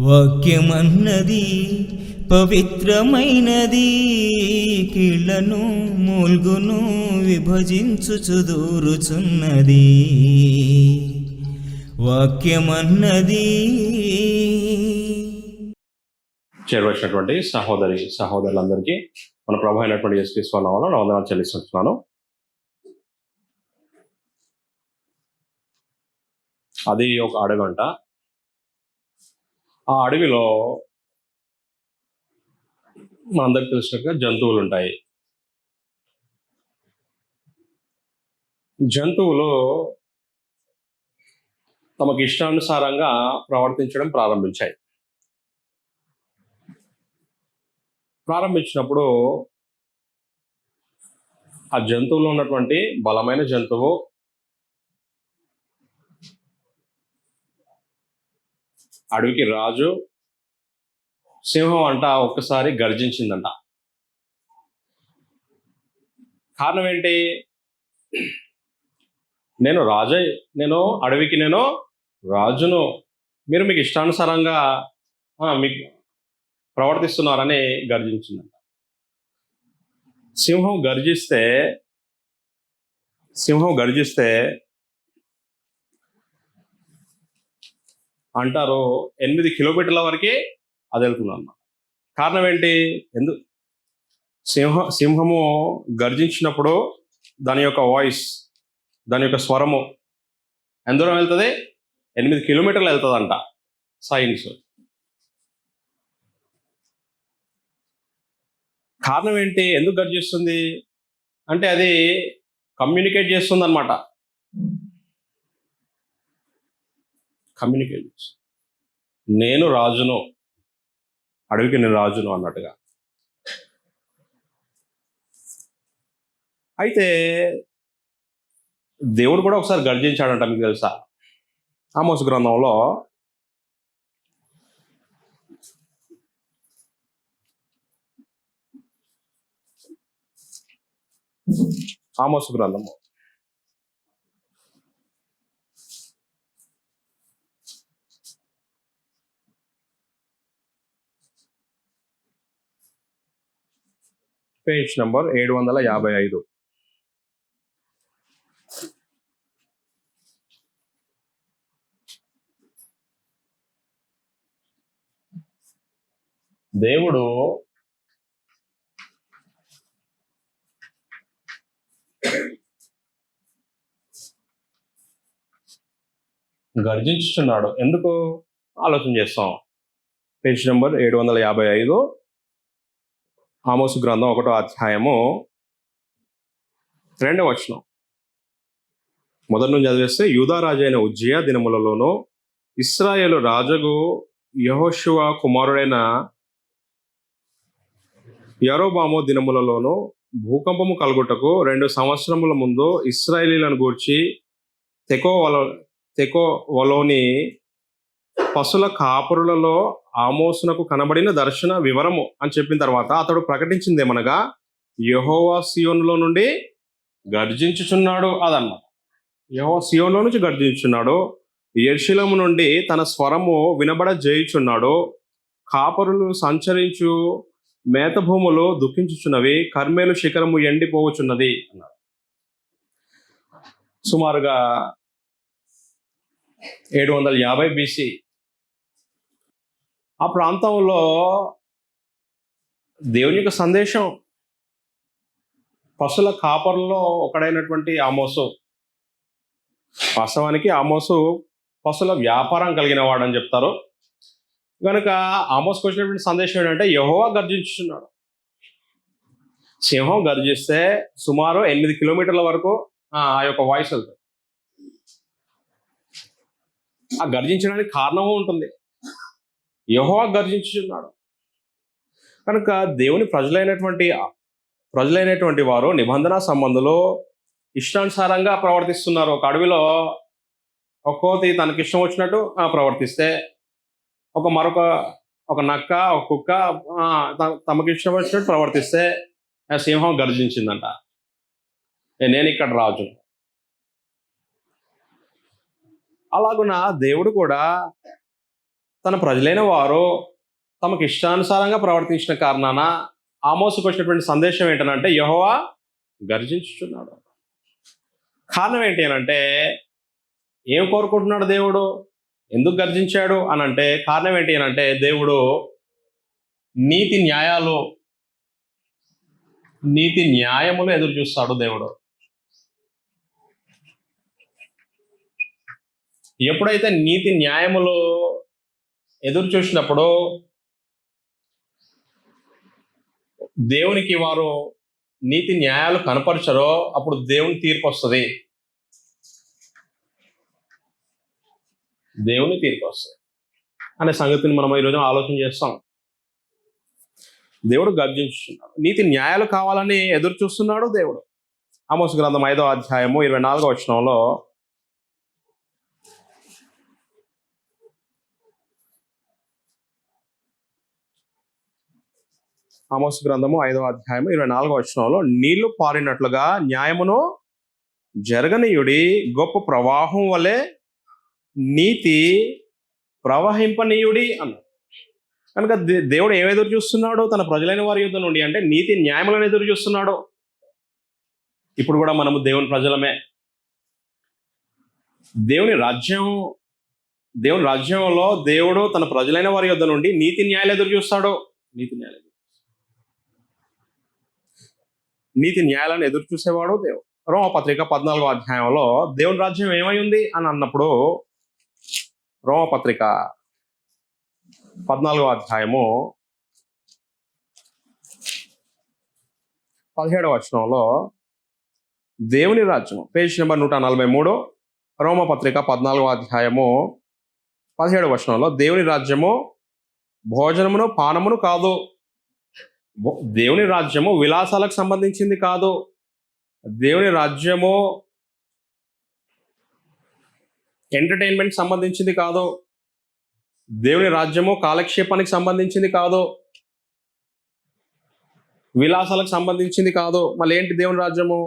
వాక్యమన్నది పవిత్రమైనది, కీళ్లను మూల్గును విభజించుచు దూరుచున్నది. వాక్యమన్నది. చేరవచ్చినటువంటి సహోదరులందరికీ మన ప్రభు అయినటువంటి యేసుక్రీస్తు నామములో నా వందనాలు చెల్లిస్తున్నాను. అది ఒక అడగంట. ఆ అడవిలో మనందరికి తెలిసినట్టుగా జంతువులు ఉంటాయి. జంతువులు తమకు ఇష్టానుసారంగా ప్రవర్తించడం ప్రారంభించినప్పుడు ఆ జంతువులో ఉన్నటువంటి బలమైన జంతువు అడవికి రాజు సింహం అంట ఒక్కసారి గర్జించిందంట. కారణం ఏంటి? నేను అడవికి రాజును, మీరు మీకు ఇష్టానుసారంగా మీకు ప్రవర్తిస్తున్నారని గర్జించిందంట. సింహం గర్జిస్తే అంటారు 8 కిలోమీటర్ల వరకే అది వెళ్తుంది అన్నమాట. కారణం ఏంటి? సింహము గర్జించినప్పుడు దాని యొక్క వాయిస్, దాని యొక్క స్వరము ఎంత దూరం వెళ్తుంది? 8 కిలోమీటర్లు వెళ్తుందంట సైన్స్. కారణం ఏంటి? ఎందుకు గర్జిస్తుంది అంటే అది కమ్యూనికేట్ చేస్తుంది అనమాట. నేను రాజును, అడవికి నేను రాజును అన్నట్టుగా. అయితే దేవుడు కూడా ఒకసారి గర్జించాడంట, మీకు తెలుసా? ఆమోసు గ్రంథంలో పేజ్ నంబర్ 755. దేవుడు గర్జించుచున్నాడు. ఎందుకు? ఆలోచన చేస్తాం. పేజ్ నంబర్ 755, ఆమోసు గ్రంథం 1వ అధ్యాయము 2వ వచనం. మొదటి నుంచి చదివేస్తే, యూదా రాజు అయిన ఉజ్జియా దినములలోనూ ఇశ్రాయేలు రాజుగు యెహోషువ కుమారుడైన యరొబాము దినములలోనూ భూకంపము కలుగుటకు 2 సంవత్సరముల ముందు ఇశ్రాయేలీలను గూర్చి తెకోవలోని పశుల కాపురులలో ఆమోసునకు కనబడిన దర్శన వివరము అని చెప్పిన తర్వాత అతడు ప్రకటించిందేమనగా, యెహోవా సీయోనులో నుండి గర్జించుచున్నాడు అదన్నమాట. యెహోవా సీయోనులో నుంచి గర్జించుచున్నాడు, యెరూషలేము నుండి తన స్వరము వినబడజేయుచున్నాడు. కాపరులు సంచరించు మేత భూములు దుఃఖించుచున్నవి, కర్మేలు శిఖరము ఎండిపోవచున్నది అన్నాడు. సుమారుగా 750 BC ఆ ప్రాంతంలో దేవుని యొక్క సందేశం పశుల కాపరుల్లో ఒకడైనటువంటి ఆమోసు. వాస్తవానికి ఆమోసు పశుల వ్యాపారం కలిగిన వాడని చెప్తారు. కనుక ఆమోసుకు వచ్చినటువంటి సందేశం ఏంటంటే, యెహోవా గర్జించుచున్నాడు. సింహం గర్జిస్తే సుమారు 8 కిలోమీటర్ల వరకు ఆ యొక్క వాయిస్ వెళ్తుంది. ఆ గర్జించడానికి కారణము ఉంటుంది. యెహోవా గర్జించుచున్నాడు. కనుక దేవుని ప్రజలైనటువంటి వారు నిబంధన సంబంధులు ఇష్టానుసారంగా ప్రవర్తిస్తున్నారు. ఒక అడవిలో ఒక కోతి తనకి ఇష్టం వచ్చినట్టు ప్రవర్తిస్తే, ఒక నక్క, ఒక కుక్క తమకి ఇష్టం వచ్చినట్టు ప్రవర్తిస్తే సింహం గర్జించిందంట, నేను ఇక్కడ రాజు. అలాగున దేవుడు కూడా తన ప్రజలైన వారు తమకు ఇష్టానుసారంగా ప్రవర్తించిన కారణాన ఆమోసుకు వచ్చినటువంటి సందేశం ఏంటంటే యెహోవా గర్జించుచున్నాడు. కారణం ఏంటి అని అంటే ఏం కోరుకుంటున్నాడు దేవుడు, ఎందుకు గర్జించాడు అని అంటే కారణం ఏంటి అని అంటే దేవుడు నీతి న్యాయములు ఎదురు చూస్తాడు. దేవుడు ఎప్పుడైతే నీతి న్యాయములు ఎదురు చూసినప్పుడు దేవునికి వారు నీతి న్యాయాలు కనపరచరో అప్పుడు దేవుని తీర్పు వస్తుంది. దేవుని తీర్పు వస్తుంది అనే సంగతిని మనం ఈరోజు ఆలోచన చేస్తాం. దేవుడు గర్జించుతున్నాడు, నీతి న్యాయాలు కావాలని ఎదురు చూస్తున్నాడు దేవుడు. ఆమోసు గ్రంథం 5వ అధ్యాయము 24వ వచనంలో ఆమోసు గ్రంథము 5వ అధ్యాయము 24వ వచనంలో నీళ్లు పారినట్లుగా న్యాయమును జరగనీయుడి, గొప్ప ప్రవాహం వలె నీతి ప్రవహింపనీయుడి అన్నాడు. కనుక దేవుడు ఏం ఎదురు చూస్తున్నాడు తన ప్రజలైన వారి యుద్ధ నుండి అంటే నీతి న్యాయములను ఎదురు చూస్తున్నాడు. ఇప్పుడు కూడా మనము దేవుని ప్రజలమే. దేవుని రాజ్యంలో దేవుడు తన ప్రజలైన వారి యుద్ధ నుండి నీతి న్యాయాలు ఎదురు చూస్తాడు. నీతి న్యాయాలను ఎదురు చూసేవాడు దేవుడు. రోమపత్రిక 14వ అధ్యాయంలో దేవుని రాజ్యం ఏమై ఉంది అని అన్నప్పుడు రోమపత్రిక 14వ అధ్యాయము 17వ వచనంలో దేవుని రాజ్యం, పేజ్ నెంబర్ 143, రోమపత్రిక 14వ అధ్యాయము 17వ వచనంలో దేవుని రాజ్యము భోజనమును పానమును కాదు. దేవుని రాజ్యము విలాసాలకు సంబంధించింది కాదు. దేవుని రాజ్యము ఎంటర్టైన్మెంట్ సంబంధించింది కాదు. దేవుని రాజ్యము కాలక్షేపానికి సంబంధించింది కాదు. విలాసాలకు సంబంధించింది కాదు. మళ్ళీ ఏంటి దేవుని రాజ్యము?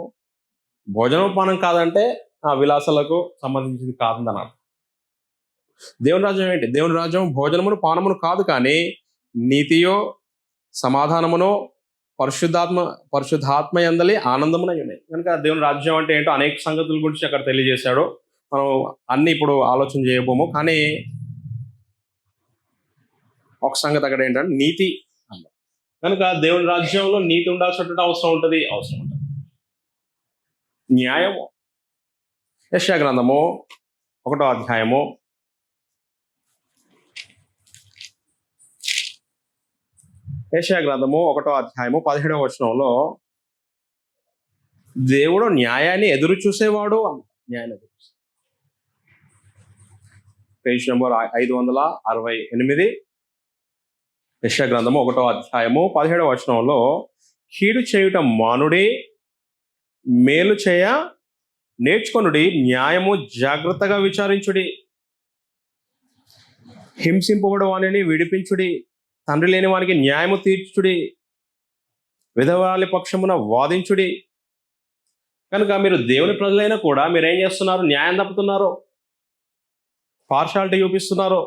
భోజనం పానం కాదంటే ఆ విలాసాలకు సంబంధించింది కాదన్నారు. దేవుని రాజ్యం ఏంటి? దేవుని రాజ్యం భోజనమును పానమును కాదు, కానీ నీతియో సమాధానమును పరిశుద్ధాత్మ యందలి ఆనందమునై ఉన్నాయి. కనుక దేవుని రాజ్యం అంటే ఏంటో అనేక సంగతుల గురించి అక్కడ తెలియజేశాడు. మనం అన్ని ఇప్పుడు ఆలోచన చేయబోము, కానీ ఒక సంగతి అక్కడ ఏంటంటే నీతి అన్న. కనుక దేవుని రాజ్యంలో నీతి ఉండాల్సినటువంటి అవసరం ఉంటుంది. న్యాయము. యెషయా గ్రంథము 1వ అధ్యాయము 17వ వచనంలో దేవుడు న్యాయాన్ని ఎదురు చూసేవాడు అన్న. న్యాయాన్ని ఎదురు చూసే, పేజ్ నెంబర్ 568, యెషయా గ్రంథము 1వ అధ్యాయము 17వ వచనంలో కీడు చేయుట మానుడి, మేలు చేయ నేర్చుకొనుడి, న్యాయము జాగ్రత్తగా విచారించుడి, హింసింపబడు వానిని విడిపించుడి, తండ్రి లేని వానికి న్యాయము తీర్చుడి, విధవరాలి పక్షమున వాదించుడి. కనుక మీరు దేవుని ప్రజలైనా కూడా మీరు ఏం చేస్తున్నారు? న్యాయం తప్పుతున్నారు, పార్షాలిటీ చూపిస్తున్నారు.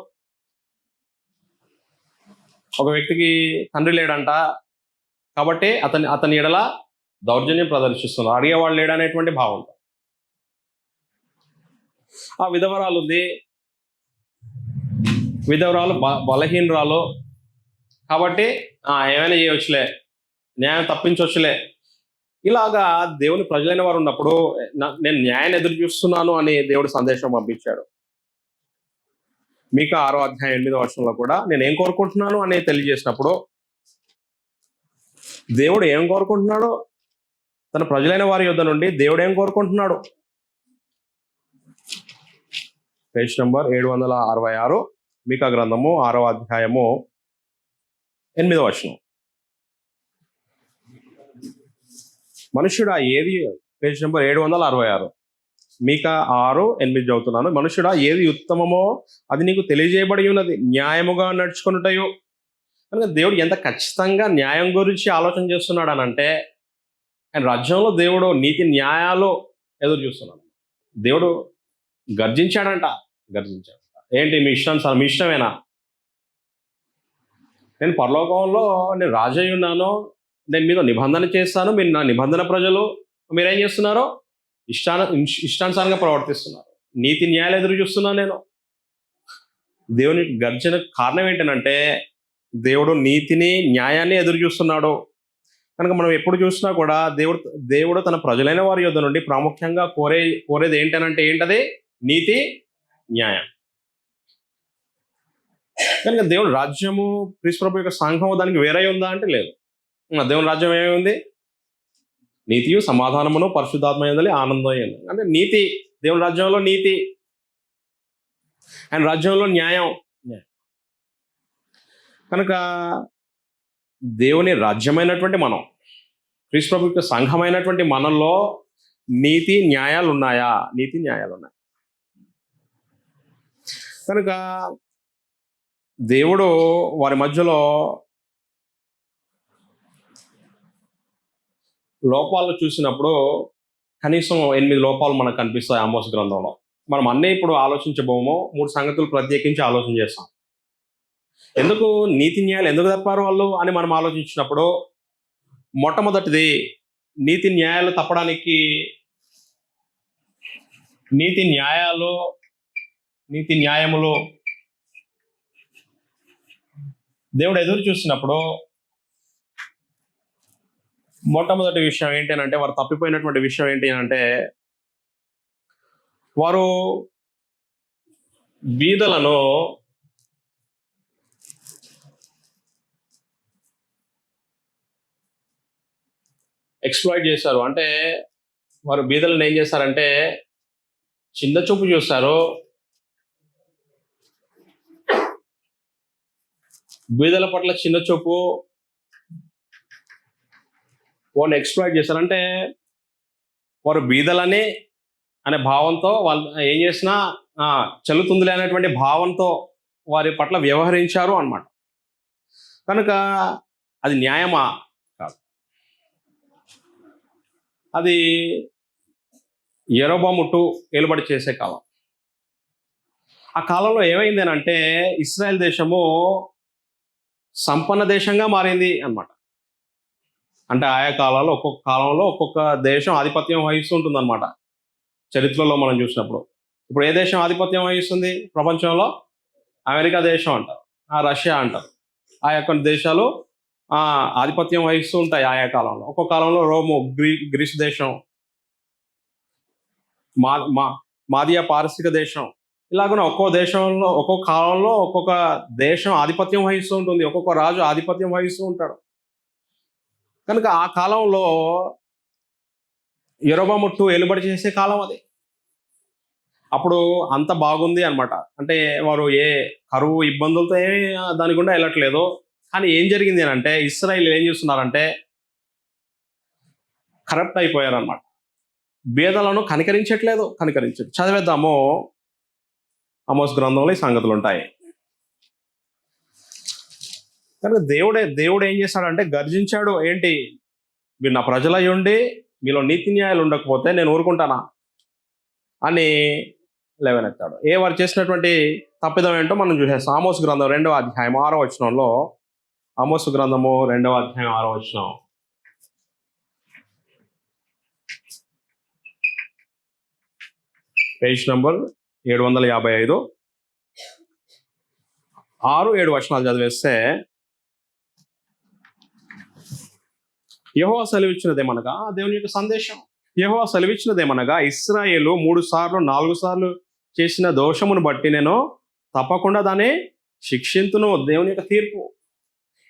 ఒక వ్యక్తికి తండ్రి లేడంట కాబట్టి అతని ఎడల దౌర్జన్యం ప్రదర్శిస్తున్నారు, అడిగేవాళ్ళు లేడనేటువంటి భావంతో. ఆ విధవరాలు ఉంది, విధవరాలు బలహీనరాలు కాబట్టి ఏమైనా చేయవచ్చులే, న్యాయం తప్పించవచ్చులే. ఇలాగా దేవుని ప్రజలైన వారు ఉన్నప్పుడు నేను న్యాయాన్ని ఎదురు చూస్తున్నాను అని దేవుడు సందేశం పంపించాడు. మీకా 6వ అధ్యాయం 8వ వచనంలో కూడా నేను ఏం కోరుకుంటున్నాను అని తెలియజేసినప్పుడు దేవుడు ఏం కోరుకుంటున్నాడో తన ప్రజలైన వారి యుద్ధ నుండి దేవుడు ఏం కోరుకుంటున్నాడు? పేజ్ నెంబర్ 766, మీకా గ్రంథము 6వ అధ్యాయము 8వ వచనం. మనుష్యుడా ఏది, పేజ్ నెంబర్ 766, మీకా 6:8 చదువుతున్నాను. మనుష్యుడా ఏది ఉత్తమమో అది నీకు తెలియజేయబడి ఉన్నది, న్యాయముగా నడుచుకొనుటయు. కనుక దేవుడు ఎంత ఖచ్చితంగా న్యాయం గురించి ఆలోచన చేస్తున్నాడు అని అంటే ఆయన రాజ్యంలో దేవుడు నీతి న్యాయాలు ఎదురు చూస్తున్నాడు. దేవుడు గర్జించాడు. ఏంటి మీ ఇష్టమేనా? నేను పరలోకంలో నేను రాజు అయి ఉన్నాను, నేను మీతో నిబంధన చేస్తాను, మీరు నా నిబంధన ప్రజలు, మీరేం చేస్తున్నారు? ఇష్టానుసారంగా ప్రవర్తిస్తున్నారు. నీతి న్యాయాలు ఎదురు చూస్తున్నాను నేను. దేవుని గర్జన కారణం ఏంటంటే దేవుడు నీతిని న్యాయాన్ని ఎదురు చూస్తున్నాడు. కనుక మనం ఎప్పుడు చూసినా కూడా దేవుడు తన ప్రజలైన వారి యొద్ద నుండి ప్రాముఖ్యంగా కోరేది ఏంటనంటే ఏంటది? నీతి న్యాయం. కనుక దేవుని రాజ్యము, క్రీస్తు ప్రభు యొక్క సంఘము దానికి వేరే ఉందా అంటే లేదు. దేవుని రాజ్యం ఏముంది? నీతియు సమాధానమును పరిశుద్ధాత్మ యందలి ఆనందం ఉంది. అంటే నీతి, దేవుని రాజ్యంలో నీతి, ఆయన రాజ్యంలో న్యాయం. కనుక దేవుని రాజ్యమైనటువంటి మనం, క్రీస్తు ప్రభు యొక్క సంఘమైనటువంటి మనలో నీతి న్యాయాలు ఉన్నాయా? నీతి న్యాయాలు ఉన్నాయి. కనుక దేవుడు వారి మధ్యలో లోపాలు చూసినప్పుడు కనీసం 8 లోపాలు మనకు కనిపిస్తాయి ఆమోస్ గ్రంథంలో. మనం అన్నీ ఇప్పుడు ఆలోచించబోమో 3 సంగతులు ప్రత్యేకించి ఆలోచన చేస్తాం. ఎందుకు నీతి న్యాయాలు ఎందుకు తప్పారు వాళ్ళు అని మనం ఆలోచించినప్పుడు, మొట్టమొదటిది నీతి న్యాయాలు తప్పడానికి నీతి న్యాయములు దేవుడు ఎదురు చూసినప్పుడు మొట్టమొదటి విషయం ఏంటి అంటే, వారు తప్పిపోయినటువంటి విషయం ఏంటి అంటే, వారు బీదలను ఎక్స్‌ప్లాయిట్ చేశారు. అంటే వారు బీదలను ఏం చేశారంటే చిన్న చూపు చూస్తారు. బీదల పట్ల చిన్న చూపు, వాళ్ళని ఎక్స్‌ప్లాయిట్ చేశారంటే వారు బీదలని అనే భావంతో వాళ్ళు ఏం చేసినా చెల్లుతుందిలే అనేటువంటి భావంతో వారి పట్ల వ్యవహరించారు అన్నమాట. కనుక అది న్యాయమా? కాదు. అది యెరొబోము 2 ఏలుబడి చేసే కాలం. ఆ కాలంలో ఏమైంది అంటే ఇశ్రాయేల్ దేశము సంపన్న దేశంగా మారింది అన్నమాట. అంటే ఆయా కాలంలో ఒక్కొక్క దేశం ఆధిపత్యం వహిస్తూ ఉంటుంది అనమాట. చరిత్రలో మనం చూసినప్పుడు ఇప్పుడు ఏ దేశం ఆధిపత్యం వహిస్తుంది ప్రపంచంలో? అమెరికా దేశం అంటారు, రష్యా అంటారు. ఆయా కొన్ని దేశాలు ఆధిపత్యం వహిస్తూ ఉంటాయి ఆయా కాలంలో. ఒక్కొక్క కాలంలో రోము, గ్రీస్ దేశం, మాదియా పారసిక దేశం, ఇలాగనే ఒక్కో దేశంలో ఒక్కొక్క కాలంలో ఒక్కొక్క దేశం ఆధిపత్యం వహిస్తూ ఉంటుంది, ఒక్కొక్క రాజు ఆధిపత్యం వహిస్తూ ఉంటాడు. కనుక ఆ కాలంలో యెరొబోము 2 ఏలుబడి చేసే కాలం అది. అప్పుడు అంత బాగుంది అనమాట. అంటే వారు ఏ కరువు ఇబ్బందులతో దాని గుండా వెళ్ళట్లేదు. కానీ ఏం జరిగింది అని అంటే ఇశ్రాయేలు ఏం చేస్తున్నారంటే కరప్ట్ అయిపోయారనమాట. బీదలను కనికరించట్లేదు. చదివేద్దాము. ఆమోస్ గ్రంథంలో ఈ సంగతులు ఉంటాయి. కనుక దేవుడు ఏం చేశాడంటే గర్జించాడు. ఏంటి? మీరు నా ప్రజలై ఉండి మీలో నీతి న్యాయాలు ఉండకపోతే నేను ఊరుకుంటానా అని లేవనెత్తాడు. వారు చేసినటువంటి తప్పిదం ఏంటో మనం చూసేస్తాం. ఆమోస్ గ్రంథం 2వ అధ్యాయం 6వ వచనంలో, ఆమోసు గ్రంథము 2వ అధ్యాయం 6వ వచనం, పేజ్ నంబర్ 755, 6-7 వచనాలు చదివేస్తే, యెహోవా సెలవిచ్చినదేమనగా, దేవుని యొక్క సందేశం, యెహోవా సెలవిచ్చినదేమనగా, ఇశ్రాయేలు 3 సార్లు 4 సార్లు చేసిన దోషమును బట్టి నేను తప్పకుండా దాన్ని శిక్షింతును. దేవుని యొక్క తీర్పు.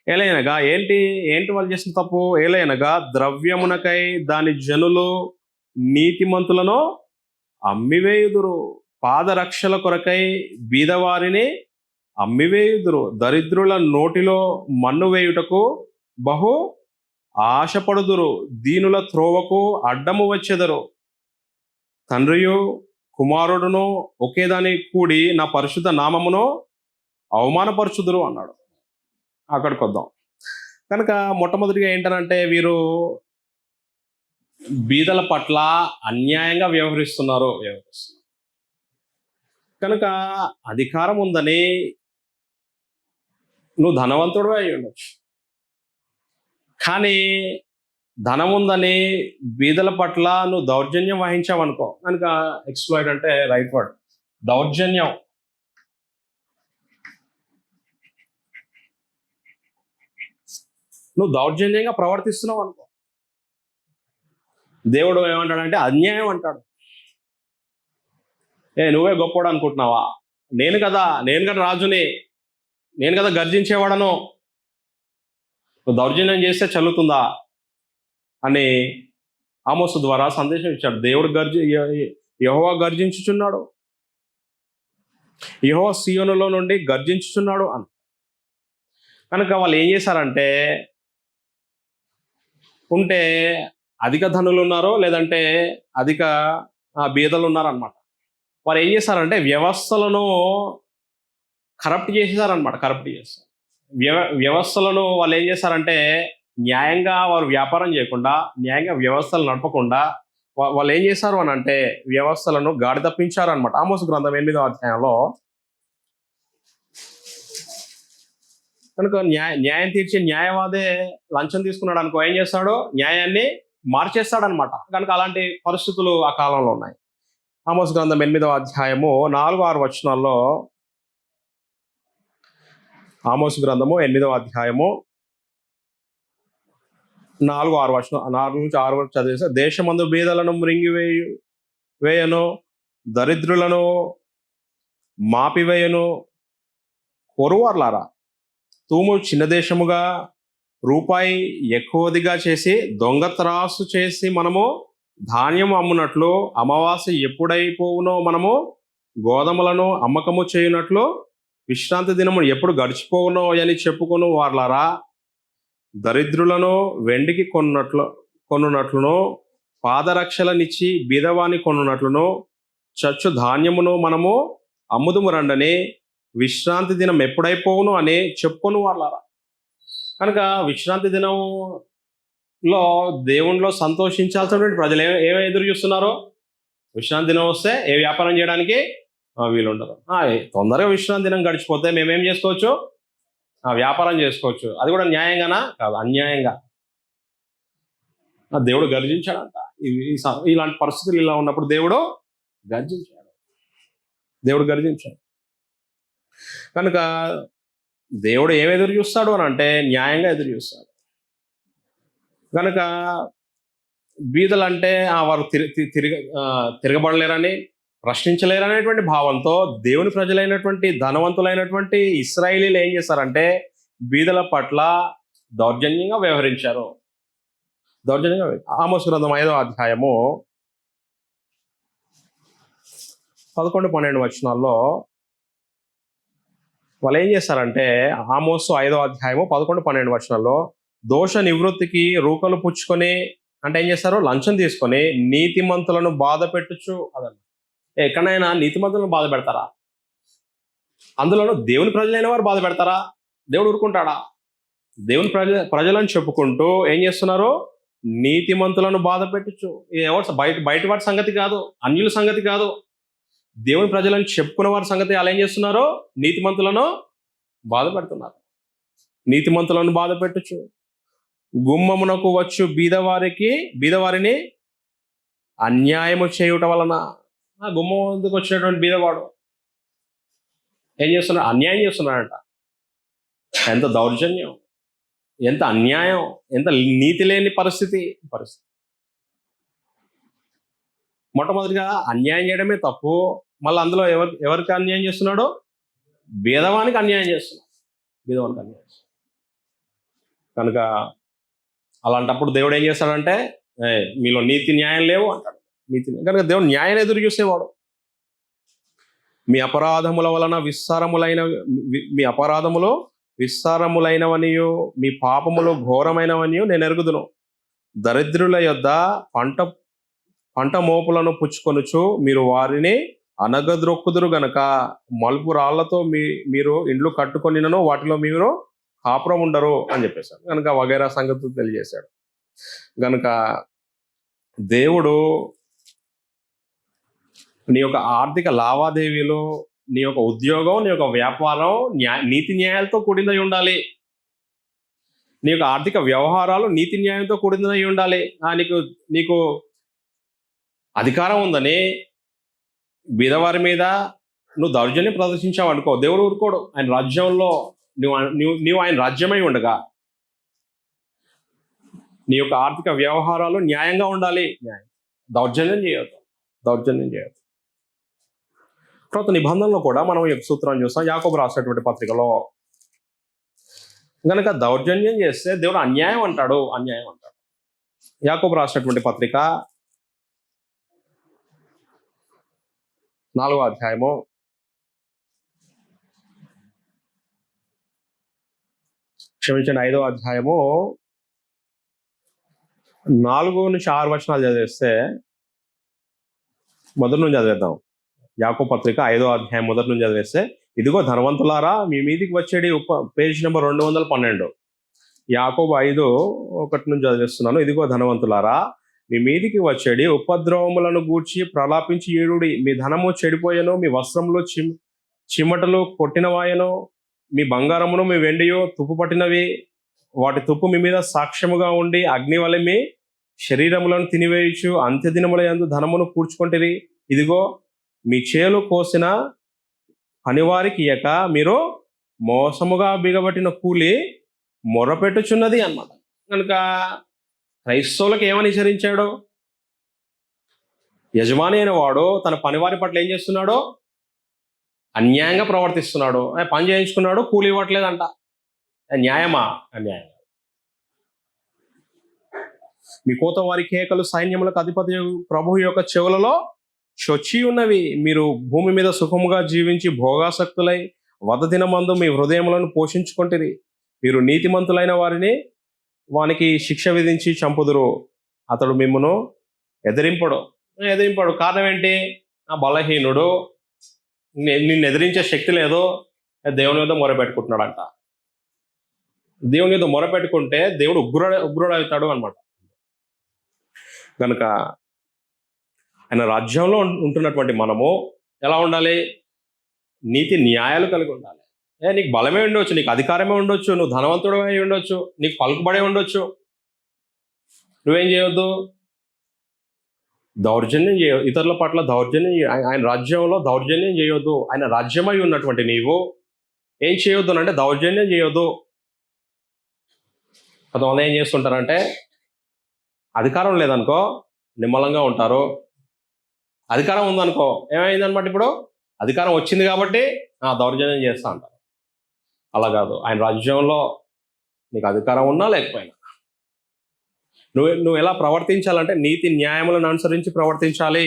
ఏలైనగా ఏంటి వాళ్ళు చేసిన తప్పు? ఏలైనగా ద్రవ్యమునకై దాని జనులు నీతిమంతులను అమ్మివేయుదురు, పాదరక్షల కొరకై బీదవారిని అమ్మివేయుదురు, దరిద్రుల నోటిలో మన్ను వేయుటకు బహు ఆశపడుదురు, దీనుల త్రోవకు అడ్డము వచ్చెదరు, తండ్రియు కుమారుడును ఒకేదాని కూడి నా పరిశుద్ధ నామమును అవమానపరచుదురు అన్నాడు. అక్కడికి వద్దాం. కనుక మొట్టమొదటిగా ఏంటనంటే వీరు బీదల పట్ల అన్యాయంగా వ్యవహరిస్తున్నారు. కనుక అధికారం ఉందని నువ్వు ధనవంతుడు అయి ఉండొచ్చు, కానీ ధనం ఉందని బీదల పట్ల నువ్వు దౌర్జన్యం వహించావనుకో, కనుక ఎక్స్ప్లాయిట్ అంటే రైట్ వర్డ్, దౌర్జన్యం. నువ్వు దౌర్జన్యంగా ప్రవర్తిస్తున్నావు అనుకో, దేవుడు ఏమంటాడంటే అన్యాయం అంటాడు. నువ్వే గొప్పవాడు అనుకుంటున్నావా, నేను కదా రాజుని, నేను కదా గర్జించేవాడను, నువ్వు దౌర్జన్యం చేస్తే చల్లుతుందా అని ఆమోసు ద్వారా సందేశం ఇచ్చాడు. దేవుడు యెహోవా గర్జించుచున్నాడు, యెహోవా సీయోనులో నుండి గర్జించుచున్నాడు అని. కనుక వాళ్ళు ఏం చేశారంటే, ఉంటే అధిక ధనులు ఉన్నారో లేదంటే అధిక బీదలు ఉన్నారనమాట. వారు ఏం చేశారంటే వ్యవస్థలను కరప్ట్ చేసేసారనమాట. వ్యవస్థలను వాళ్ళు ఏం చేశారంటే న్యాయంగా వారు వ్యాపారం చేయకుండా, న్యాయంగా వ్యవస్థలు నడపకుండా వాళ్ళు ఏం చేశారు అని అంటే వ్యవస్థలను గాడి తప్పించారనమాట. ఆమోసు గ్రంథం 8వ అధ్యాయంలో కనుక న్యాయం తీర్చే న్యాయవాదే లంచం తీసుకున్నాడు అనుకో, ఏం చేస్తాడు, న్యాయాన్ని మార్చేస్తాడనమాట. కనుక అలాంటి పరిస్థితులు ఆ కాలంలో ఉన్నాయి. ఆమోసు గ్రంథం 8వ అధ్యాయము 4-6 వచనాల్లో, ఆమోసు గ్రంథము 8వ అధ్యాయము 4-6 వచనం, 4 నుంచి 6 వరకు చదివేస్తే, దేశమందు బీదలను వేయను, దరిద్రులను మాపివేయను, కొరువార్లారా, తూము చిన్న దేశముగా రూపాయి ఎక్కువదిగా చేసి దొంగ త్రాసు చేసి మనము ధాన్యం అమ్మునట్లు, అమావాస్య ఎప్పుడైపోవునో మనము గోధుమలను అమ్మకము చేయునట్లు, విశ్రాంతి దినము ఎప్పుడు గడిచిపోవునో అని చెప్పుకొను వార్లారా, దరిద్రులను వెండికి కొనున్నట్లును, పాదరక్షలనిచ్చి బీదవాని కొనున్నట్లును, చచ్చు ధాన్యమును మనము అమ్ముదుము రండని, విశ్రాంతి దినం ఎప్పుడైపోవును అని చెప్పుకొని వాళ్ళారా. కనుక విశ్రాంతి దినంలో దేవునిలో సంతోషించాల్సినటువంటి ప్రజలు ఏమో ఎదురు చూస్తున్నారో, విశ్రాంతి దినం వస్తే ఏ వ్యాపారం చేయడానికి వీలు ఉండదు. తొందరగా విశ్రాంతి దినం గడిచిపోతే మేమేం చేసుకోవచ్చు, వ్యాపారం చేసుకోవచ్చు. అది కూడా న్యాయంగానా కాదు, అన్యాయంగా. దేవుడు గర్జించాడంట. ఇలాంటి పరిస్థితులు ఇలా ఉన్నప్పుడు దేవుడు గర్జించాడు. కనుక దేవుడు ఏం ఎదురు చూస్తాడు అని అంటే న్యాయంగా ఎదురు చూస్తాడు. కనుక బీదలంటే వారు తిరగబడలేరని, ప్రశ్నించలేరనేటువంటి భావంతో దేవుని ప్రజలైనటువంటి ధనవంతులైనటువంటి ఇశ్రాయేలీలు ఏం చేస్తారంటే బీదల పట్ల దౌర్జన్యంగా వ్యవహరించారు. ఆమోసు గ్రంథం 5వ అధ్యాయము 11-12 వచనాల్లో వాళ్ళు ఏం చేస్తారంటే, ఆమోసు 5వ అధ్యాయము 11-12 వచనాల్లో, దోష నివృత్తికి రూకలు పుచ్చుకొని, అంటే ఏం చేస్తారు, లంచం తీసుకొని నీతిమంతులను బాధ పెట్టుచు. అదన్న ఎక్కడైనా నీతిమంతులను బాధ పెడతారా? అందులోనూ దేవుని ప్రజలైన వారు బాధ పెడతారా? దేవుడు ఊరుకుంటాడా? దేవుని ప్రజలను చెప్పుకుంటూ ఏం చేస్తున్నారు, నీతిమంతులను బాధ పెట్టుచు. ఎవరు బయట వారి సంగతి కాదు, అన్యుల సంగతి కాదు, దేవుని ప్రజలను చెప్పుకున్న వారి సంగతి. అలా ఏం చేస్తున్నారు, నీతిమంతులను బాధ పెడుతున్నారు. నీతిమంతులను బాధ పెట్టచ్చు. గుమ్మమునకు వచ్చు బీదవారిని అన్యాయము చేయుట వలన, గుమ్మం ముందుకు వచ్చినటువంటి బీదవాడు ఏం చేస్తున్నాడు, అన్యాయం చేస్తున్నాడంట. ఎంత దౌర్జన్యం, ఎంత అన్యాయం, ఎంత నీతి లేని పరిస్థితి. మొట్టమొదటిగా అన్యాయం చేయడమే తప్పు. మళ్ళీ అందులో ఎవరికి అన్యాయం చేస్తున్నాడు, బీదవానికి అన్యాయం చేస్తున్నాడు. కనుక అలాంటప్పుడు దేవుడు ఏం చేస్తాడంటే, మీలో నీతి న్యాయం లేవు అంటాడు. కనుక దేవుడు న్యాయాన్ని ఎదురు చూసేవాడు. మీ అపరాధములు విస్తారములైనవనియు మీ పాపములు ఘోరమైనవనియు నేను ఎరుగుదును. దరిద్రుల యొద్ద పంట మోపులను పుచ్చుకొనుచు మీరు వారిని అనగద్రొక్కుదురు గనక, మలుపు రాళ్లతో మీరు ఇండ్లు కట్టుకొనినను వాటిలో మీరు కాపురం ఉండరు అని చెప్పేశాడు. కనుక వగైరా సంగతులు తెలియజేశాడు. కనుక దేవుడు నీ యొక్క ఆర్థిక లావాదేవీలు నీ యొక్క ఉద్యోగం, నీ యొక్క వ్యాపారం నీతి న్యాయాలతో కూడినై ఉండాలి. నీ యొక్క ఆర్థిక వ్యవహారాలు నీతి న్యాయంతో కూడినై ఉండాలి. నీకు నీకు అధికారం ఉందని బీదవారి మీద నువ్వు దౌర్జన్యం ప్రదర్శించావు అనుకో, దేవుడు ఊరుకోడు. ఆయన రాజ్యంలో నువ్వు ఆయన రాజ్యమై ఉండగా నీ యొక్క ఆర్థిక వ్యవహారాలు న్యాయంగా ఉండాలి. దౌర్జన్యం చేయొద్దు. తర్వాత నిబంధనలో కూడా మనం ఈ సూత్రాన్ని చూస్తాం. యాకోబు రాసినటువంటి పత్రికలో గనక దౌర్జన్యం చేస్తే దేవుడు అన్యాయం అంటాడు. యాకోబు రాసినటువంటి పత్రిక 4వ అధ్యాయము 5వ అధ్యాయము 4 నుంచి 6 వచనాలు చదివేస్తే, మొదటి నుంచి చదివేద్దాం. యాకోబు పత్రిక 5వ అధ్యాయం మొదటి నుంచి చదివేస్తే, ఇదిగో ధనవంతులారా మీ మీదికి వచ్చేది పేజ్ నెంబర్ 212. యాకోబు 5:1 నుంచి చదివేస్తున్నాను. ఇదిగో ధనవంతులారా మీ మీదికి వచ్చేది ఉపద్రవములను గూర్చి ప్రలాపించి ఏడుడి. మీ ధనము చెడిపోయెను, మీ వస్త్రములు చిమ్మటలు కొట్టినవాయను, మీ బంగారమును మీ వెండియో తుప్పు పట్టినవి. వాటి తుప్పు మీ మీద సాక్ష్యముగా ఉండి అగ్ని వలె మీ శరీరములను తినివేయచ్చు. అంత్యదినముల యందు ధనమును కూర్చుకొంటిరి. ఇదిగో మీ చేలు కోసిన పనివారికి ఇయ్యక మీరు మోసముగా బిగబట్టిన కూలి మొరపెట్టుచున్నది అన్నమాట. కనుక క్రైస్తవులకు ఏమని హెచ్చరించాడు? యజమాని అయిన వాడు తన పనివారి పట్ల ఏం చేస్తున్నాడో అన్యాయంగా ప్రవర్తిస్తున్నాడు. పని చేయించుకున్నాడు, కూలి ఇవ్వట్లేదంట. న్యాయమా? అన్యాయం. మీ కోత వారి కేకలు సైన్యములకు అధిపతి ప్రభువు యొక్క చెవులలో చొచ్చి ఉన్నవి. మీరు భూమి మీద సుఖముగా జీవించి భోగాసక్తులై వదదినమందు మీ హృదయములను పోషించుకొంటిరి. మీరు నీతిమంతులైన వానికి శిక్ష విధించి చంపుదురు. అతడు మిమ్మును ఎదిరింపడు. కారణం ఏంటి? బలహీనుడు, నిన్ను ఎదిరించే శక్తి లేదు. దేవుని మీద మొరపెట్టుకుంటున్నాడంట. దేవుని మీద మొరపెట్టుకుంటే దేవుడు ఉగ్రుడు అవుతాడు అనమాట. కనుక ఆయన రాజ్యంలో ఉంటున్నటువంటి మనము ఎలా ఉండాలి? నీతి న్యాయాలు కలిగి ఉండాలి. నీకు బలమే ఉండొచ్చు, నీకు అధికారమే ఉండొచ్చు, నువ్వు ధనవంతుడు అయి ఉండొచ్చు, నీకు పలుకుబడే ఉండొచ్చు. నువ్వేం చేయొద్దు? దౌర్జన్యం చేయొద్దు. ఇతరుల పట్ల దౌర్జన్యం ఆయన రాజ్యంలో దౌర్జన్యం చేయొద్దు. ఆయన రాజ్యమై ఉన్నటువంటి నీవు ఏం చేయొద్దు అంటే దౌర్జన్యం చేయొద్దు. కొంతమంది ఏం చేస్తుంటారంటే అధికారం లేదనుకో నిమ్మలంగా ఉంటారు. అధికారం ఉందనుకో ఏమైందనమాట, ఇప్పుడు అధికారం వచ్చింది కాబట్టి దౌర్జన్యం చేస్తా అంటారు. అలా కాదు. ఆయన రాజ్యంలో నీకు అధికారం ఉన్నా లేకపోయినా నువ్వు ఎలా ప్రవర్తించాలంటే నీతి న్యాయములను అనుసరించి ప్రవర్తించాలి.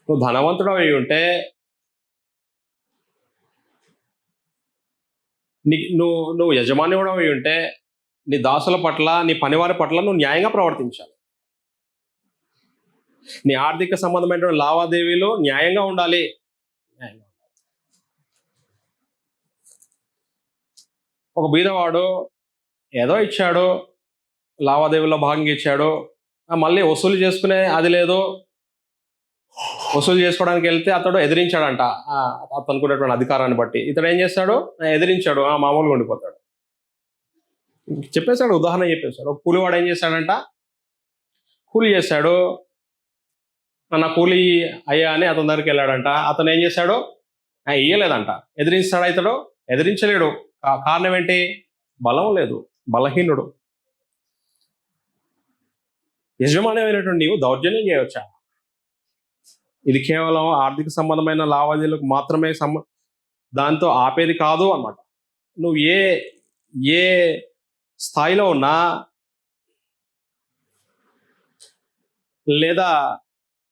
నువ్వు ధనవంతుడు అయి ఉంటే నువ్వు యజమాని కూడా అయి ఉంటే నీ దాసుల పట్ల, నీ పనివారి పట్ల నువ్వు న్యాయంగా ప్రవర్తించాలి. నీ ఆర్థిక సంబంధమైన లావాదేవీలు న్యాయంగా ఉండాలి. ఒక బీదవాడు ఏదో ఇచ్చాడు, లావాదేవీలో భాగంగా ఇచ్చాడు, మళ్ళీ వసూలు చేసుకునే అది లేదు. వసూలు చేసుకోవడానికి వెళ్తే అతడు ఎదిరించాడంట. అతనుకున్నటువంటి అధికారాన్ని బట్టి ఇతడు ఏం చేస్తాడు? ఎదిరించాడు, మామూలుగా ఉండిపోతాడు. చెప్పేశాడు, ఉదాహరణ చెప్పేశాడు. ఒక కూలివాడు ఏం చేశాడంట, కూలి చేశాడు. నా కూలి అయ్యా అని అతని దగ్గరికి వెళ్ళాడంట. అతను ఏం చేశాడు? ఇయ్యలేదంట. ఎదిరిస్తాడా ఇతడు? ఎదిరించలేడు. కారణం ఏంటి? బలం లేదు, బలహీనుడు. యజమానమైనటువంటి నీవు దౌర్జన్యం చేయవచ్చా? ఇది కేవలం ఆర్థిక సంబంధమైన లావాదేవీలకు మాత్రమే దాంతో ఆపేది కాదు అన్నమాట. నువ్వు ఏ స్థాయిలో ఉన్నా, లేదా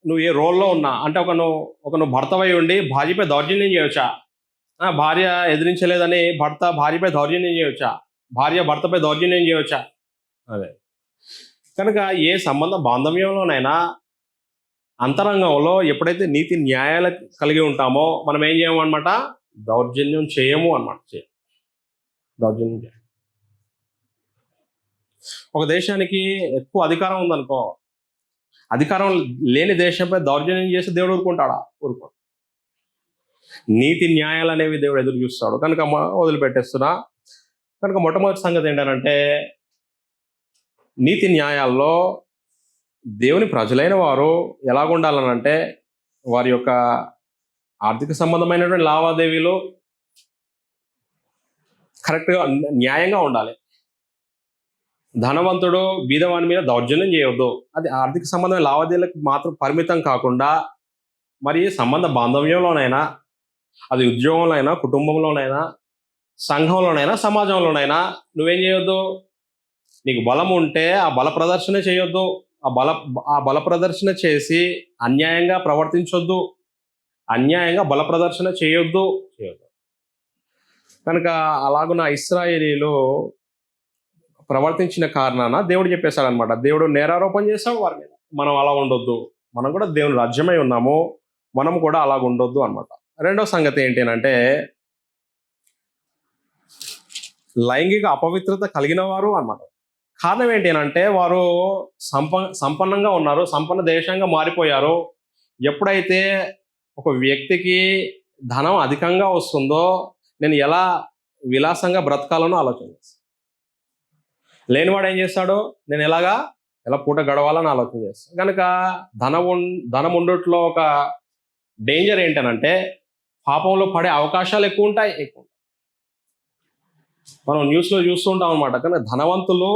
నువ్వు ఏ రోల్లో ఉన్నా, అంటే నువ్వు భర్తవై ఉండి భార్యపై దౌర్జన్యం చేయవచ్చా? భార్య ఎదిరించలేదని భర్త భార్యపై దౌర్జన్యం చేయవచ్చా? భార్య భర్తపై దౌర్జన్యం చేయవచ్చా? అదే. కనుక ఏ సంబంధ బాంధవ్యంలోనైనా అంతరంగంలో ఎప్పుడైతే నీతి న్యాయాలు కలిగి ఉంటామో మనం ఏం చేయము అనమాట? దౌర్జన్యం చేయము అనమాట. దౌర్జన్యం చేయం. ఒక దేశానికి ఎక్కువ అధికారం ఉందనుకో, అధికారం లేని దేశంపై దౌర్జన్యం చేసి దేవుడు ఊరుకుంటాడా? ఊరుకోడు. నీతి న్యాయాలు అనేవి దేవుడు ఎదురు చూస్తాడు కనుక వదిలిపెట్టేస్తున్నా. కనుక మొట్టమొదటి సంగతి ఏంటంటే నీతి న్యాయాల్లో దేవుని ప్రజలైన వారు ఎలాగుండాలనంటే వారి యొక్క ఆర్థిక సంబంధమైనటువంటి లావాదేవీలు కరెక్ట్గా న్యాయంగా ఉండాలి. ధనవంతుడు బీదవాని మీద దౌర్జన్యం చేయవద్దు. అది ఆర్థిక సంబంధమైన లావాదేవీలకు మాత్రం పరిమితం కాకుండా మరి సంబంధ బాంధవ్యంలోనైనా, అది ఉద్యోగంలోనైనా, కుటుంబంలోనైనా, సంఘంలోనైనా, సమాజంలోనైనా నువ్వేం చేయొద్దు, నీకు బలం ఉంటే ఆ బల ప్రదర్శన చేయొద్దు. ఆ బల ప్రదర్శన చేసి అన్యాయంగా ప్రవర్తించొద్దు, అన్యాయంగా బల ప్రదర్శన చేయొద్దు. కనుక అలాగున్న ఇశ్రాయేలీలు ప్రవర్తించిన కారణాన దేవుడు చెప్పేశాడనమాట. దేవుడు నేరారోపణ చేశాడు వారి మీద. మనం అలా ఉండొద్దు, మనం కూడా దేవుని రాజ్యమై ఉన్నాము, మనం కూడా అలాగ ఉండొద్దు అనమాట. రెండో సంగతి ఏంటి అంటే లైంగిక అపవిత్రత కలిగిన వారు అనమాట. కారణం ఏంటి అంటే వారు సంపన్నంగా ఉన్నారు, సంపన్న దేశంగా మారిపోయారు. ఎప్పుడైతే ఒక వ్యక్తికి ధనం అధికంగా వస్తుందో నేను ఎలా విలాసంగా బ్రతకాలనో ఆలోచన చేస్తాను. లేనివాడు ఏం చేస్తాడు, నేను ఎలా పూట గడవాలని ఆలోచన చేస్తాను. కనుక ధనం ఉండట్లో ఒక డేంజర్ ఏంటనంటే పాపంలో పడే అవకాశాలు ఎక్కువ ఉంటాయి. మనం న్యూస్లో చూస్తూ ఉంటాం అనమాట. కానీ ధనవంతులు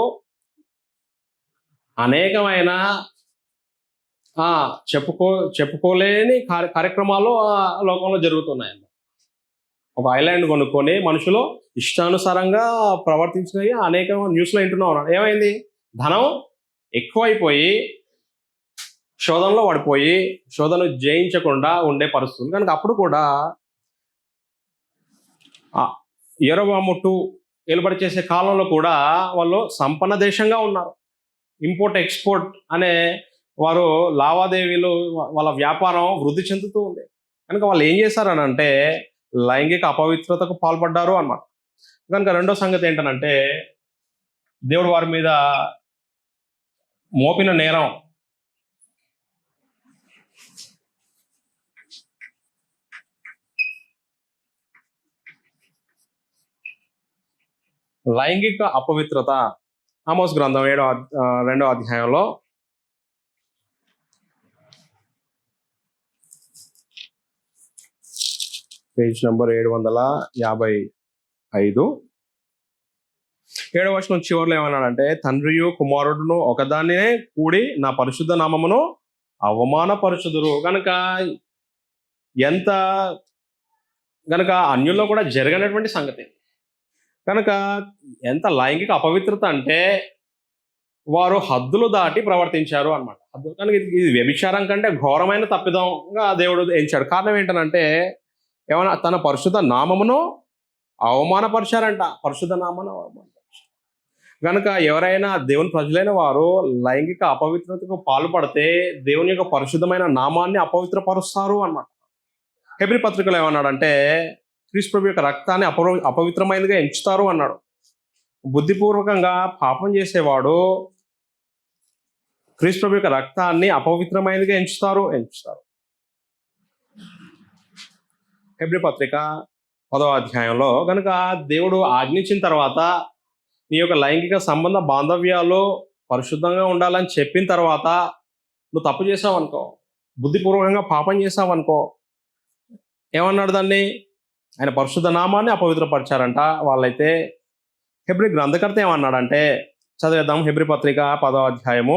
అనేకమైన చెప్పుకోలేని కార్యక్రమాలు లోకంలో జరుగుతున్నాయి. ఒక ఐలాండ్ కొనుక్కొని మనుషులు ఇష్టానుసారంగా ప్రవర్తించినవి అనేక న్యూస్లో వింటున్నాం. ఏమైంది, ధనం ఎక్కువైపోయి శోధనలో పడిపోయి శోధన జయించకుండా ఉండే పరిస్థితులు. కనుక అప్పుడు కూడా యెరొబోము 2 ఏలుబడి చేసే కాలంలో కూడా వాళ్ళు సంపన్న దేశంగా ఉన్నారు. ఇంపోర్ట్ ఎక్స్పోర్ట్ అనే వారు లావాదేవీలు, వాళ్ళ వ్యాపారం వృద్ధి చెందుతూ ఉంది. కనుక వాళ్ళు ఏం చేశారనంటే లైంగిక అపవిత్రతకు పాల్పడ్డారు అన్నమాట. కనుక రెండో సంగతి ఏంటనంటే దేవుడు వారి మీద మోపిన నేరం లైంగిక అపవిత్రత. ఆమోస్ గ్రంథం 2వ అధ్యాయంలో పేజ్ నెంబర్ 755 7వ వచనం చివరిలో ఏమన్నాడంటే తండ్రియు కుమారుడును ఒకదాన్నే కూడి నా పరిశుద్ధ నామమును అవమానపరచుదురు. కనుక అన్యుల్లో కూడా జరగనటువంటి సంగతి. కనుక ఎంత లైంగిక అపవిత్రత అంటే వారు హద్దులు దాటి ప్రవర్తించారు అనమాట. కనుక ఇది వ్యభిచారం కంటే ఘోరమైన తప్పిదంగా దేవుడు ఎంచాడు. కారణం ఏంటనంటే ఏమన్నా తన పరిశుద్ధ నామమును అవమానపరిచారంట. పరిశుద్ధ నామను అవమానపరిచారు. కనుక ఎవరైనా దేవుని ప్రజలైన వారు లైంగిక అపవిత్రతకు పాల్పడితే దేవుని యొక్క పరిశుద్ధమైన నామాన్ని అపవిత్రపరుస్తారు అన్నమాట. హెబ్రీ పత్రికలో ఏమన్నాడంటే క్రీస్తు ప్రభు యొక్క రక్తాన్ని అపవిత్రమైనదిగా ఎంచుతారు అన్నాడు. బుద్ధిపూర్వకంగా పాపం చేసేవాడు క్రీస్తు ప్రభు యొక్క రక్తాన్ని అపవిత్రమైనదిగా ఎంచుతారు. హెబ్రీ పత్రిక 10వ అధ్యాయంలో కనుక దేవుడు ఆజ్ఞించిన తర్వాత నీ యొక్క లైంగిక సంబంధ బాంధవ్యాలు పరిశుద్ధంగా ఉండాలని చెప్పిన తర్వాత నువ్వు తప్పు చేసావనుకో, బుద్ధిపూర్వకంగా పాపం చేసావనుకో, ఏమన్నాడు దాన్ని, ఆయన పరిశుద్ధ నామాన్ని అపవిత్రపరిచారంట వాళ్ళైతే. హెబ్రీ గ్రంథకర్త ఏమన్నాడంటే చదివేద్దాం. హెబ్రీ పత్రిక 10వ అధ్యాయము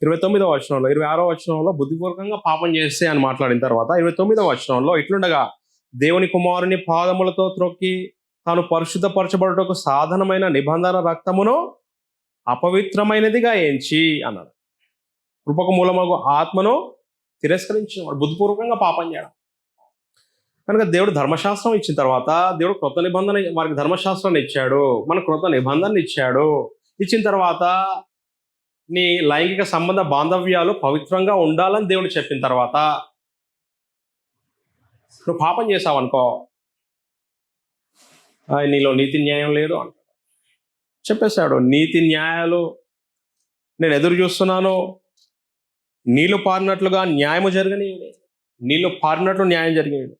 29వ వచనంలో 26వ వచనంలో బుద్ధిపూర్వకంగా పాపం చేస్తే అని మాట్లాడిన తర్వాత 29వ వచనంలో ఇట్లుండగా దేవుని కుమారుని పాదములతో త్రొక్కి తాను పరిశుద్ధపరచబడుటకు సాధనమైన నిబంధన రక్తమును అపవిత్రమైనదిగా ఎంచి అన్నాడు. కృపకు మూలమగు ఆత్మను తిరస్కరించిన వాడు బుద్ధిపూర్వకంగా పాపం చేయడం. కనుక దేవుడు ధర్మశాస్త్రం ఇచ్చిన తర్వాత దేవుడు క్రొత్త నిబంధన వారికి ధర్మశాస్త్రాన్ని ఇచ్చాడు, మనకు క్రొత్త నిబంధనలు ఇచ్చాడు. ఇచ్చిన తర్వాత నీ లైంగిక సంబంధ బాంధవ్యాలు పవిత్రంగా ఉండాలని దేవుడు చెప్పిన తర్వాత నువ్వు పాపం చేసావనుకో, నీలో నీతి న్యాయం లేదు అంట చెప్పేశాడు. నీతి న్యాయాలు నేను ఎదురు చూస్తున్నాను, నీళ్లు పారినట్లుగా న్యాయము జరగని నీళ్ళు పారినట్లు న్యాయం జరిగింది.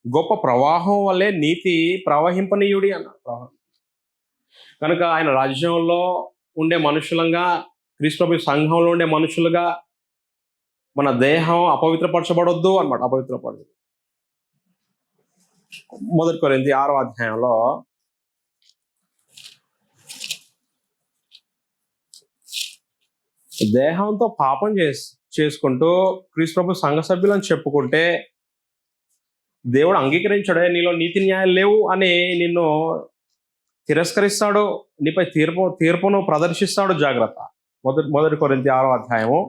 గొప్ప ప్రవాహం వల్లే నీతి ప్రవహింపనీయుడి అన్న ప్రవాహం. కనుక ఆయన రాజ్యంలో ఉండే మనుషులంగా, క్రీస్తు సంఘంలో ఉండే మనుషులుగా మన దేహం అపవిత్రపరచబడొద్దు అన్నమాట. అపవిత్రపడదు. 1 కొరింథీ 6వ అధ్యాయంలో దేహంతో పాపం చేసుకుంటూ క్రీస్తు సంఘ సభ్యులను చెప్పుకుంటే దేవుడు అంగీకరించాడే, నీలో నీతి న్యాయాలు లేవు అని నిన్ను తిరస్కరిస్తాడు, నీపై తీర్పును ప్రదర్శిస్తాడు. జాగ్రత్త. 1 కొరింథీ 6వ అధ్యాయము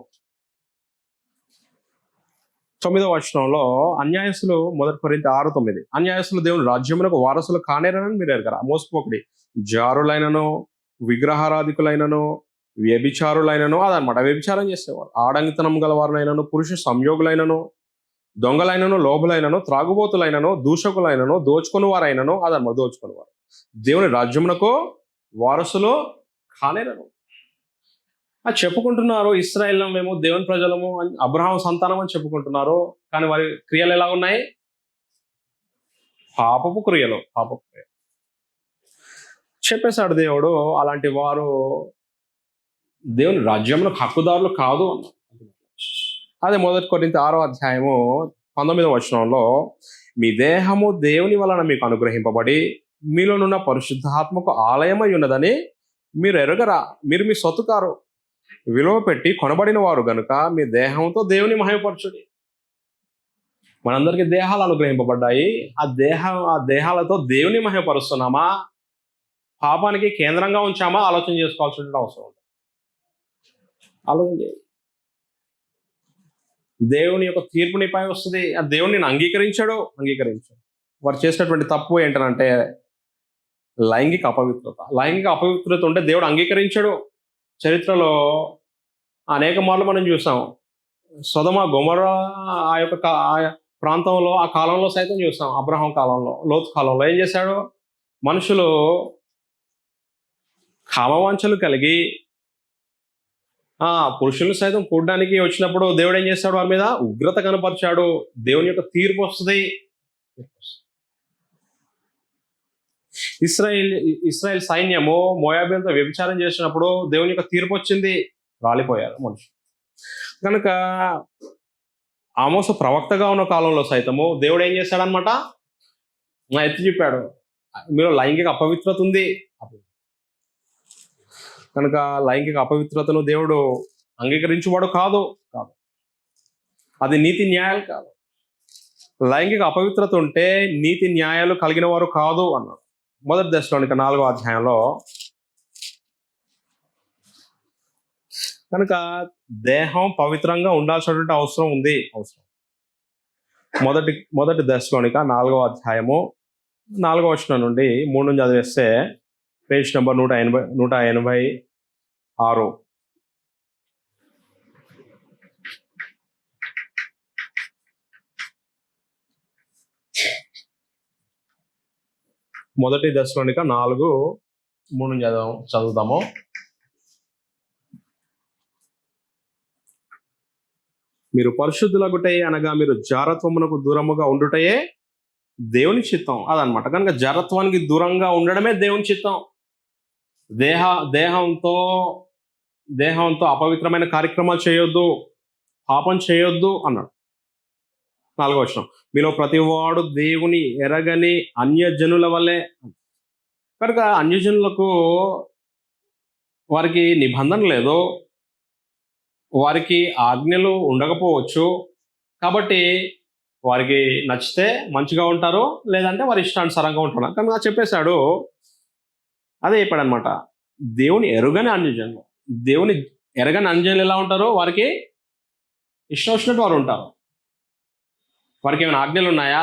9వ వచనంలో అన్యాయస్తులు, 1 కొరింథీ 6:9, అన్యాయస్తులు దేవుని రాజ్యమునకు వారసులు కానేరని మీరు ఎరగరా. మోసపోకుడి, జారులైనను, విగ్రహారాధికులైనను, వ్యభిచారులైనను, అదనమాట వ్యభిచారం చేసేవారు, ఆడంగితనం గలవారులైనను, పురుష సంయోగులైనను, దొంగలైనను, లోబులైనను, త్రాగుబోతులైనను, దూషకులైనను, దోచుకుని వారైనను, అదనమాట దోచుకుని వారు దేవుని రాజ్యమునకు వారసులు కానేరను. అది చెప్పుకుంటున్నారు, ఇశ్రాయేలు మేము దేవుని ప్రజలము, అబ్రహాం సంతానం అని చెప్పుకుంటున్నారు. కానీ వారి క్రియలు ఎలా ఉన్నాయి? పాపపు క్రియలు. చెప్పేశాడు దేవుడు, అలాంటి వారు దేవుని రాజ్యంలో హక్కుదారులు కాదు అన్న. అదే 1 కొరింథీ 6వ అధ్యాయము 19వ వచనంలో, మీ దేహము దేవుని వలన మీకు అనుగ్రహింపబడి మీలోనున్న పరిశుద్ధాత్మకు ఆలయమై ఉన్నదని మీరు ఎరగరా. మీరు మీ సొత్తు కారు, విలువ పెట్టి కొనబడిన వారు గనుక మీ దేహంతో దేవుని మహిమపరచుడి. మనందరికీ దేహాలు అనుగ్రహింపబడ్డాయి. ఆ దేహాలతో దేవుని మహిమపరుస్తున్నామా, పాపానికి కేంద్రంగా ఉంచామా? ఆలోచన చేసుకోవాల్సిన అవసరం ఉంది. ఆలోచన చేయాలి. దేవుని యొక్క తీర్పు నీపై వస్తుంది. ఆ దేవుని నేను అంగీకరించాడు. వారు చేసినటువంటి తప్పు ఏంటంటే లైంగిక అపవిత్రత ఉంటే దేవుడు అంగీకరించాడు. చరిత్రలో అనేక మార్లు మనం చూసాం. సొదొమ గొమొర్రా ఆ యొక్క ప్రాంతంలో, ఆ కాలంలో సైతం చూసాం. అబ్రహాం కాలంలో, లోతు కాలంలో ఏం చేశాడు? మనుషులు కామవాంఛలు కలిగి పురుషులు సైతం కూడడానికి వచ్చినప్పుడు దేవుడు ఏం చేస్తాడు? వారి మీద ఉగ్రత కనపరిచాడు. దేవుని యొక్క తీర్పు వస్తుంది. ఇస్రాయేల్ సైన్యము మోయాబీలతో వ్యభిచారం చేసినప్పుడు దేవుని యొక్క తీర్పు వచ్చింది, రాలిపోయారు మనుషులు. కనుక ఆమోసు ప్రవక్తగా ఉన్న కాలంలో సైతము దేవుడు ఏం చేశాడనమాట? ఎత్తి చెప్పాడు, మీరు లైంగిక అపవిత్రత ఉంది. కనుక లైంగిక అపవిత్రతను దేవుడు అంగీకరించువాడు కాదు. అది నీతి న్యాయాలు కాదు. లైంగిక అపవిత్రత ఉంటే నీతి న్యాయాలు కలిగిన వారు కాదు అన్నాడు. 1 దశలోనిక 4వ అధ్యాయంలో. కనుక దేహం పవిత్రంగా ఉండాల్సినటువంటి అవసరం ఉంది. మొదటి దశలోనిక 4వ అధ్యాయము 4వ వచనం నుండి 3 నుంచి చదివేస్తే పేజ్ నెంబర్ 186. మొదటి దశలోనిక 4:3 చదువుదాము. మీరు పరిశుద్ధులగుటయే అనగా మీరు జారత్వమునకు దూరముగా ఉండుటయే దేవుని చిత్తం. అదనమాట. కనుక జారత్వానికి దూరంగా ఉండడమే దేవుని చిత్తం. దేహంతో అపవిత్రమైన కార్యక్రమాలు చేయొద్దు, పాపం చేయొద్దు అన్నాడు. 4వ వచనం, మీలో ప్రతివాడు దేవుని ఎరగని అన్యజనుల వల్లే. కనుక అన్యజనులకు వారికి నిబంధన లేదు, వారికి ఆజ్ఞలు ఉండకపోవచ్చు. కాబట్టి వారికి నచ్చితే మంచిగా ఉంటారు, లేదంటే వారి ఇష్టానుసారంగా ఉంటారు. కనుక చెప్పేశాడు, అదే చెప్పాడనమాట. దేవుని ఎరుగని అన్యజనులు, దేవుని ఎరగని అన్యజనులు ఎలా ఉంటారో వారికి ఇష్టం వచ్చినట్టు వారు ఉంటారు. వారికి ఏమైనా ఆజ్ఞలు ఉన్నాయా?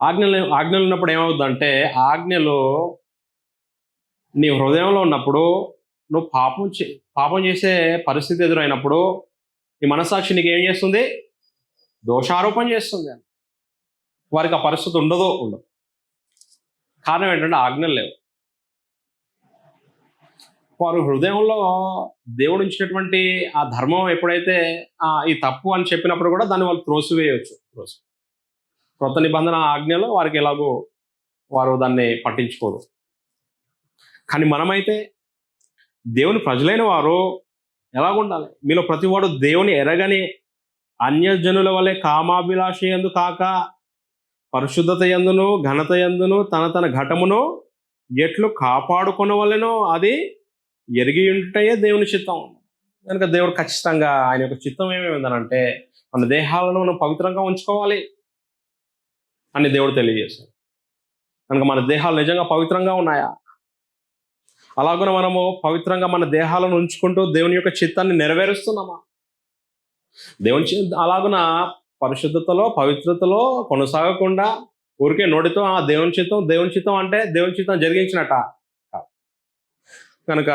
ఆజ్ఞలు ఉన్నప్పుడు ఏమవుతుందంటే, ఆజ్ఞలు నీ హృదయంలో ఉన్నప్పుడు, నువ్వు పాపం చేసే పరిస్థితి ఎదురైనప్పుడు నీ మనస్సాక్షి నీకు ఏం చేస్తుంది? దోషారోపణ చేస్తుంది. వారికి ఆ పరిస్థితి ఉండదు. కారణం ఏంటంటే ఆజ్ఞలు లేవు. వారు హృదయంలో దేవుడు ఉంచినటువంటి ఆ ధర్మం ఎప్పుడైతే ఈ తప్పు అని చెప్పినప్పుడు కూడా దాన్ని వాళ్ళు త్రోసివేయవచ్చు. కొత్త నిబంధన ఆజ్ఞలో వారికి ఎలాగో వారు దాన్ని పట్టించుకోరు. కానీ మనమైతే దేవుని ప్రజలైన వారు ఎలాగుండాలి? మీలో ప్రతివాడు దేవుని ఎరగని అన్యజనుల వలె కామాభిలాష యందు కాక పరిశుద్ధత యందును ఘనత యందును తన తన ఘటమును ఎట్లు కాపాడుకొనవలెనో అది ఎరిగి ఉంటయే దేవుని చిత్తం. కనుక దేవుడు ఖచ్చితంగా ఆయన యొక్క చిత్తం ఏమేమిందనంటే మన దేహాలను మనం పవిత్రంగా ఉంచుకోవాలి అని దేవుడు తెలియజేశాడు. కనుక మన దేహాలు నిజంగా పవిత్రంగా ఉన్నాయా? అలాగున మనము పవిత్రంగా మన దేహాలను ఉంచుకుంటూ దేవుని యొక్క చిత్తాన్ని నెరవేరుస్తున్నామా? అలాగున పరిశుద్ధతలో పవిత్రతలో కొనసాగకుండా ఊరికే నోటితో దేవుని చిత్తం అంటే దేవుని చిత్తం జరిగించినట్ట. కనుక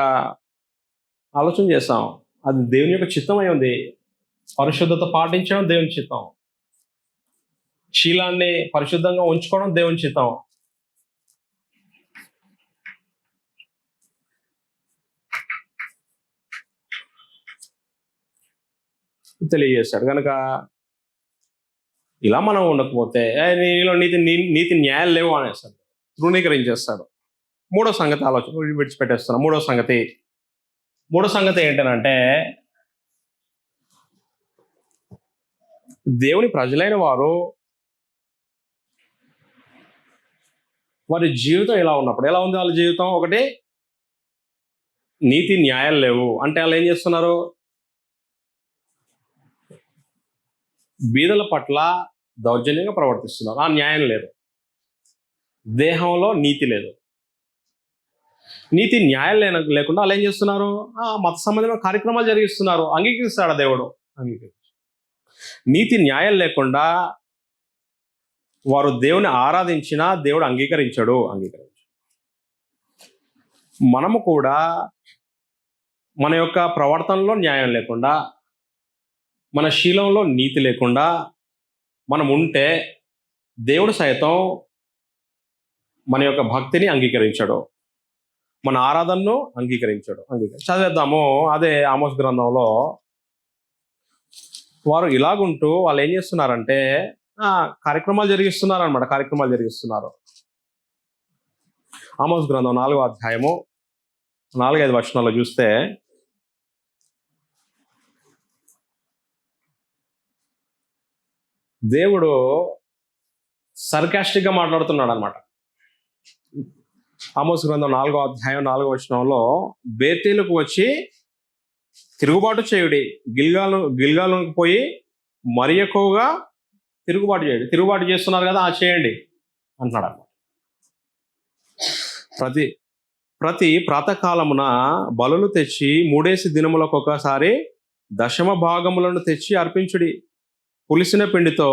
ఆలోచన చేస్తాం, అది దేవుని యొక్క చిత్తం అయి ఉంది. పరిశుద్ధత పాటించడం దేవుని చిత్తం, శీలాన్ని పరిశుద్ధంగా ఉంచుకోవడం దేవుని చిత్తం. తెలియజేశాడు. కనుక ఇలా మనం ఉండకపోతే నీలో నీతి న్యాయాలు లేవు అనేస్తాడు, తృణీకరించేస్తాడు. మూడో సంగతి ఆలోచన విడిచిపెట్టేస్తున్నాం. మూడో సంగతి ఏంటనంటే దేవుని ప్రజలైన వారి జీవితం ఎలా ఉన్నప్పుడు, ఎలా ఉంది వాళ్ళ జీవితం? ఒకటి, నీతి న్యాయాలు లేవు అంటే వాళ్ళు ఏం చేస్తున్నారు? బీదల పట్ల దౌర్జన్యంగా ప్రవర్తిస్తున్నారు. ఆ న్యాయం లేదు, దేహంలో నీతి లేదు. నీతి న్యాయం లేకుండా వాళ్ళు ఏం చేస్తున్నారు? మత సంబంధమైన కార్యక్రమాలు జరిగిస్తున్నారు. అంగీకరిస్తాడా దేవుడు? అంగీకరించు. నీతి న్యాయం లేకుండా వారు దేవుని ఆరాధించినా దేవుడు అంగీకరించడు. మనము కూడా మన యొక్క ప్రవర్తనలో న్యాయం లేకుండా, మన శీలంలో నీతి లేకుండా మనం ఉంటే దేవుడు సైతం మన యొక్క భక్తిని అంగీకరించడు, మన ఆరాధనను అంగీకరించడు. చదివేద్దాము. అదే ఆమోస్ గ్రంథంలో వారు ఇలాగుంటూ వాళ్ళు ఏం చేస్తున్నారంటే కార్యక్రమాలు జరిగిస్తున్నారు. ఆమోస్ గ్రంథం 4వ అధ్యాయము 4-5 వచనాల్లో చూస్తే, దేవుడు సర్కాస్టిక్ గా మాట్లాడుతున్నాడు అనమాట. ఆమోస్ గ్రంథం 4వ అధ్యాయం 4వ వచనంలో, బేతేలుకు వచ్చి తిరుగుబాటు చేయుడి, గిల్గాలుకు పోయి మరి ఎక్కువగా తిరుగుబాటు చేస్తున్నారు కదా, చేయండి అంటున్నాడు అన్నమాట. ప్రతి ప్రాతకాలమున బలులు తెచ్చి 3 దినములకు ఒకసారి దశమ భాగములను తెచ్చి అర్పించుడి, పులిసిన పిండితో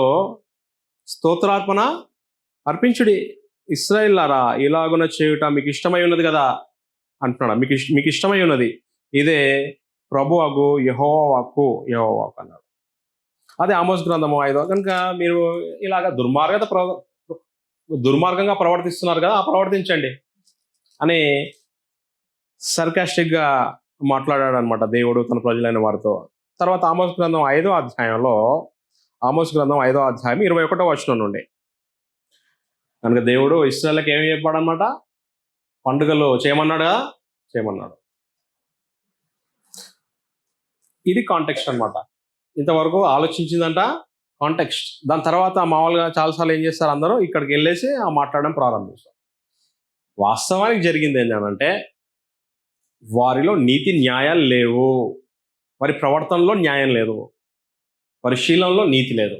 స్తోత్రార్పణ అర్పించుడి. ఇశ్రాయేలులారా, ఇలాగున చేయుట మీకు ఇష్టమై ఉన్నది కదా అంటున్నాడు. మీకు ఇష్టమై ఉన్నది, ఇదే ప్రభువగు యెహోవా వాక్కు అన్నాడు. అదే ఆమోస్ గ్రంథము 5. కనుక మీరు ఇలాగ దుర్మార్గంగా ప్రవర్తిస్తున్నారు కదా, ప్రవర్తించండి అని సర్కాస్టిక్గా మాట్లాడాడు అనమాట దేవుడు తన ప్రజలైన వారితో. తర్వాత ఆమోస్ గ్రంథం 5వ అధ్యాయంలో, 21వ వచనం నుండి, కనుక దేవుడు ఇశ్రాయేలుకి ఏమి చెప్పాడనమాట? పండుగలు చేయమన్నాడు. ఇది కాంటెక్స్ట్ అనమాట. ఇంతవరకు ఆలోచించిందంట కాంటెక్స్ట్. దాని తర్వాత మామూలుగా చాలాసార్లు ఏం చేస్తారు, అందరూ ఇక్కడికి వెళ్ళేసి మాట్లాడడం ప్రారంభిస్తారు. వాస్తవానికి జరిగింది ఏంటంటే, వారిలో నీతి న్యాయాలు లేవు, వారి ప్రవర్తనలో న్యాయం లేదు, వారి శీలంలో నీతి లేదు.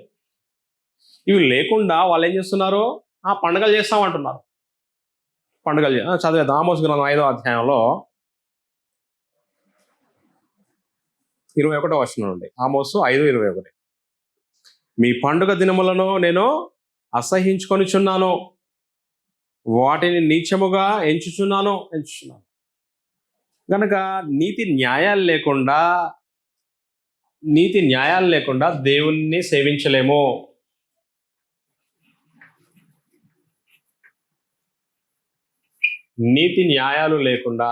ఇవి లేకుండా వాళ్ళు ఏం చేస్తున్నారు? పండుగలు చేస్తామంటున్నారు. చదివేద్దాం. ఆమోస్ గ్రంథం 5వ అధ్యాయంలో 21వ వచనం నుండి. ఆమోసు 5:21. మీ పండుగ దినములను నేను అసహించుకొనిచున్నాను, వాటిని నీచముగా ఎంచుచున్నాను. కనుక నీతి న్యాయాలు లేకుండా దేవుణ్ణి సేవించలేము. నీతి న్యాయాలు లేకుండా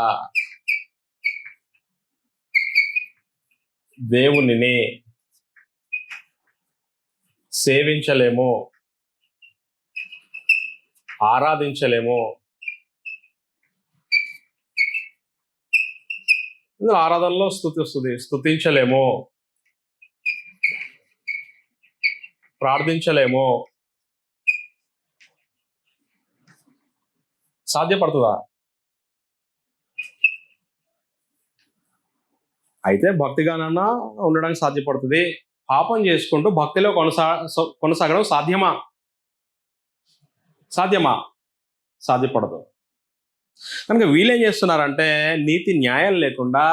దేవునిని సేవించలేము, ఆరాధించలేము. ఇందులో ఆరాధనలో స్తుతి వస్తుంది. స్తుతించలేము, ప్రార్థించలేము. సాధ్యపడుతుందా? అయితే భక్తిగానన్నా ఉండడానికి సాధ్యపడుతుంది. పాపం చేసుకుంటూ భక్తిలో కొనసాగడం సాధ్యమా? సాధ్యపడదు. కనుక వీళ్ళేం చేస్తున్నారంటే నీతి న్యాయం లేకుండా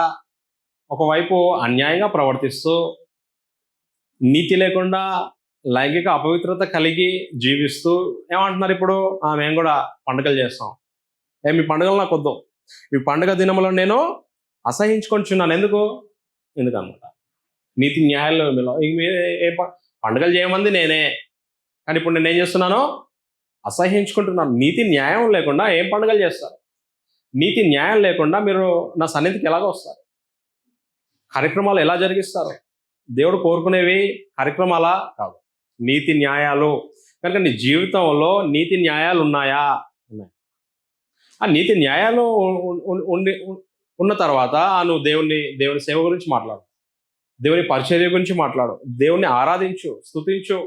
ఒకవైపు అన్యాయంగా ప్రవర్తిస్తూ, నీతి లేకుండా లైంగిక అపవిత్రత కలిగి జీవిస్తూ ఏమంటున్నారు ఇప్పుడు? మేము కూడా పండుగలు చేస్తాం. మీ పండుగలు నాకు వద్దు, మీ పండుగ దినములో నేను అసహించుకొనిచున్నాను. ఎందుకన్నమాట నీతి న్యాయాల్లో పండుగలు చేయమంది నేనే, కానీ ఇప్పుడు నేనేం చేస్తున్నాను? అసహించుకుంటున్నాను. నీతి న్యాయం లేకుండా ఏం పండుగలు చేస్తారు? నీతి న్యాయం లేకుండా మీరు నా సన్నిధికి ఎలాగ వస్తారు? కార్యక్రమాలు ఎలా జరిగిస్తారు? దేవుడు కోరుకునేవి కార్యక్రమాలా? కాదు, నీతి న్యాయాలు. కనుక నీ జీవితంలో నీతి న్యాయాలు ఉన్నాయా? ఉన్నాయి. ఆ నీతి న్యాయాలు ఉన్న తర్వాత నువ్వు దేవుని సేవ గురించి మాట్లాడు, దేవుని పరిచర్య గురించి మాట్లాడు, దేవుని ఆరాధించు, స్తుతించు,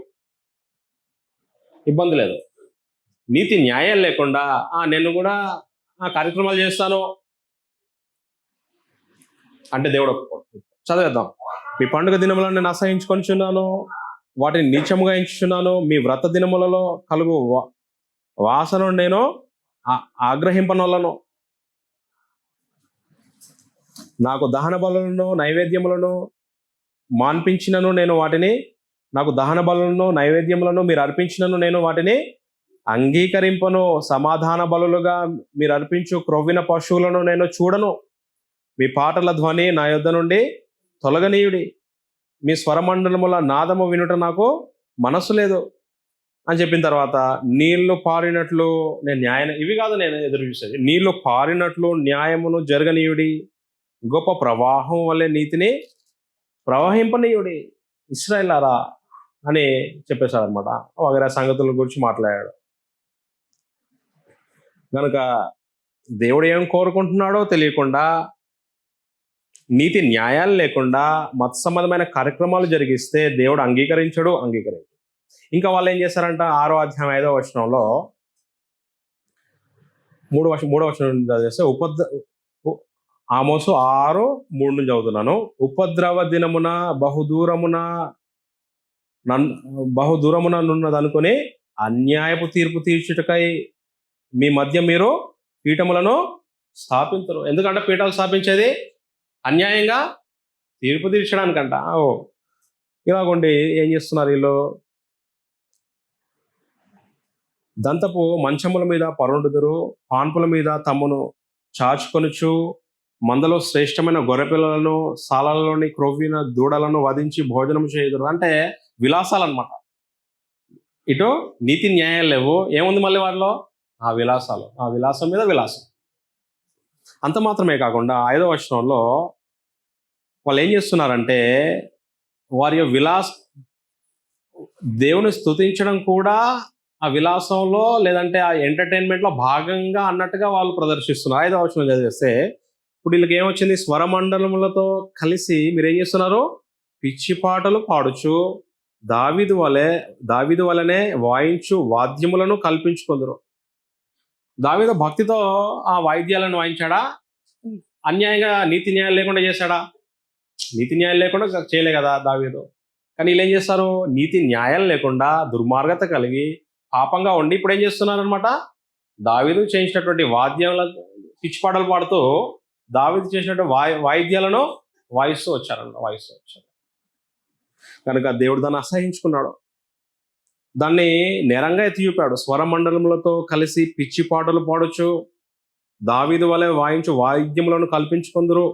ఇబ్బంది లేదు. నీతి న్యాయం లేకుండా నేను కూడా కార్యక్రమాలు చేస్తాను అంటే దేవుడు ఒప్పుకోడు. చదివేద్దాం. మీ పండుగ దినములను నేను అసహించుకొనిచున్నాను, వాటిని నీచముగా ఎంచుచున్నాను. మీ వ్రత దినములలో కలుగు వాసన నేను ఆగ్రహింపనొల్లను. నాకు దహన బలులను నైవేద్యములను మాన్పించినను నేను వాటిని, నాకు దహన బలులను నైవేద్యములను మీరు అర్పించినను నేను వాటిని అంగీకరింపను. సమాధాన బలులుగా మీరు అర్పించు క్రొవ్విన పశువులను నేను చూడను. మీ పాటల ధ్వని నా యొద్ద నుండి తొలగనీయుడి. మీ స్వరమండలముల నాదము వినుట నాకు మనసు లేదు అని చెప్పిన తర్వాత, నీళ్లు పారినట్లు నేను ఇవి కాదు నేను ఎదురు చూసేది, నీళ్లు పారినట్లు న్యాయమును జరగనీయుడి. గొప్ప ప్రవాహం వల్లే నీతిని ప్రవహింపనీయుడి ఇశ్రాయేలారా అని చెప్పేశాడు అనమాట. వగైరా సంగతుల గురించి మాట్లాడాడు. కనుక దేవుడు ఏం కోరుకుంటున్నాడో తెలియకుండా, నీతి న్యాయాలు లేకుండా మత సంబంధమైన కార్యక్రమాలు జరిగిస్తే దేవుడు అంగీకరించడు. ఇంకా వాళ్ళు ఏం చేశారంట? 6వ అధ్యాయం 5వ వచనంలో 3వ వచనం చదివేస్తే ఆమోసు 6:3 నుంచి చదువుతున్నాను. ఉపద్రవ దినమున బహుదూరమున నున్నదనుకుని అన్యాయపు తీర్పు తీర్చుటకై మీ మధ్య మీరు పీఠములను స్థాపించరు. ఎందుకంటే పీఠాలు స్థాపించేది అన్యాయంగా తీర్పు తీర్చడానికంట. ఇలాగండి ఏం చేస్తున్నారు వీళ్ళు? దంతపు మంచముల మీద పరుండుదురు, పాన్పుల మీద తమ్మును చాచుకొనుచు, మందలో శ్రేష్టమైన గొర్రెపిల్లలను, సాలలోని క్రొవ్విన దూడలను వధించి భోజనం చేయుదురు. అంటే విలాసాలు అనమాట. ఇటు నీతి న్యాయాలు లేవు. ఏముంది మళ్ళీ వారిలో? విలాసాలు. విలాసం మీద విలాసం. అంత మాత్రమే కాకుండా 5వ వచనంలో వాళ్ళు ఏం చేస్తున్నారంటే వారి దేవుని స్తుతించడం కూడా ఆ విలాసంలో లేదంటే ఆ ఎంటర్టైన్మెంట్లో భాగంగా అన్నట్టుగా వాళ్ళు ప్రదర్శిస్తున్నారు. 5వ వచనం చదివేస్తే ఇప్పుడు వీళ్ళకి ఏమొచ్చింది? స్వరమండలములతో కలిసి మీరు ఏం చేస్తున్నారు? పిచ్చి పాటలు పాడుచు దావీదు వలనే వాయించు వాద్యములను కల్పించుకుందరు. దావీదు భక్తితో ఆ వాయిద్యాలను వాయించాడా? అన్యాయంగా నీతి న్యాయాలు లేకుండా చేశాడా? నీతి న్యాయాలు లేకుండా చేయలే కదా దావీదు. కానీ వీళ్ళు ఏం చేస్తారు? నీతి న్యాయాలు లేకుండా దుర్మార్గత కలిగి పాపంగా ఉండి ఇప్పుడు ఏం చేస్తున్నారు అనమాట? దావీదు చేసినటువంటి వాద్యాల పిచ్చి పాటలు పాడుతూ దావీదు చేసినటువంటి వాయిద్యాలను వాయిస్తూ వచ్చారు. కనుక దేవుడు దాన్ని అసహించుకున్నాడు. దాన్ని నేరంగా ఎత్తి చూపాడు. స్వరమండలములతో కలిసి పిచ్చి పాటలు పాడొచ్చు, దావీదు వలె వాయించు వాయిద్యములను కల్పించుకుందరు,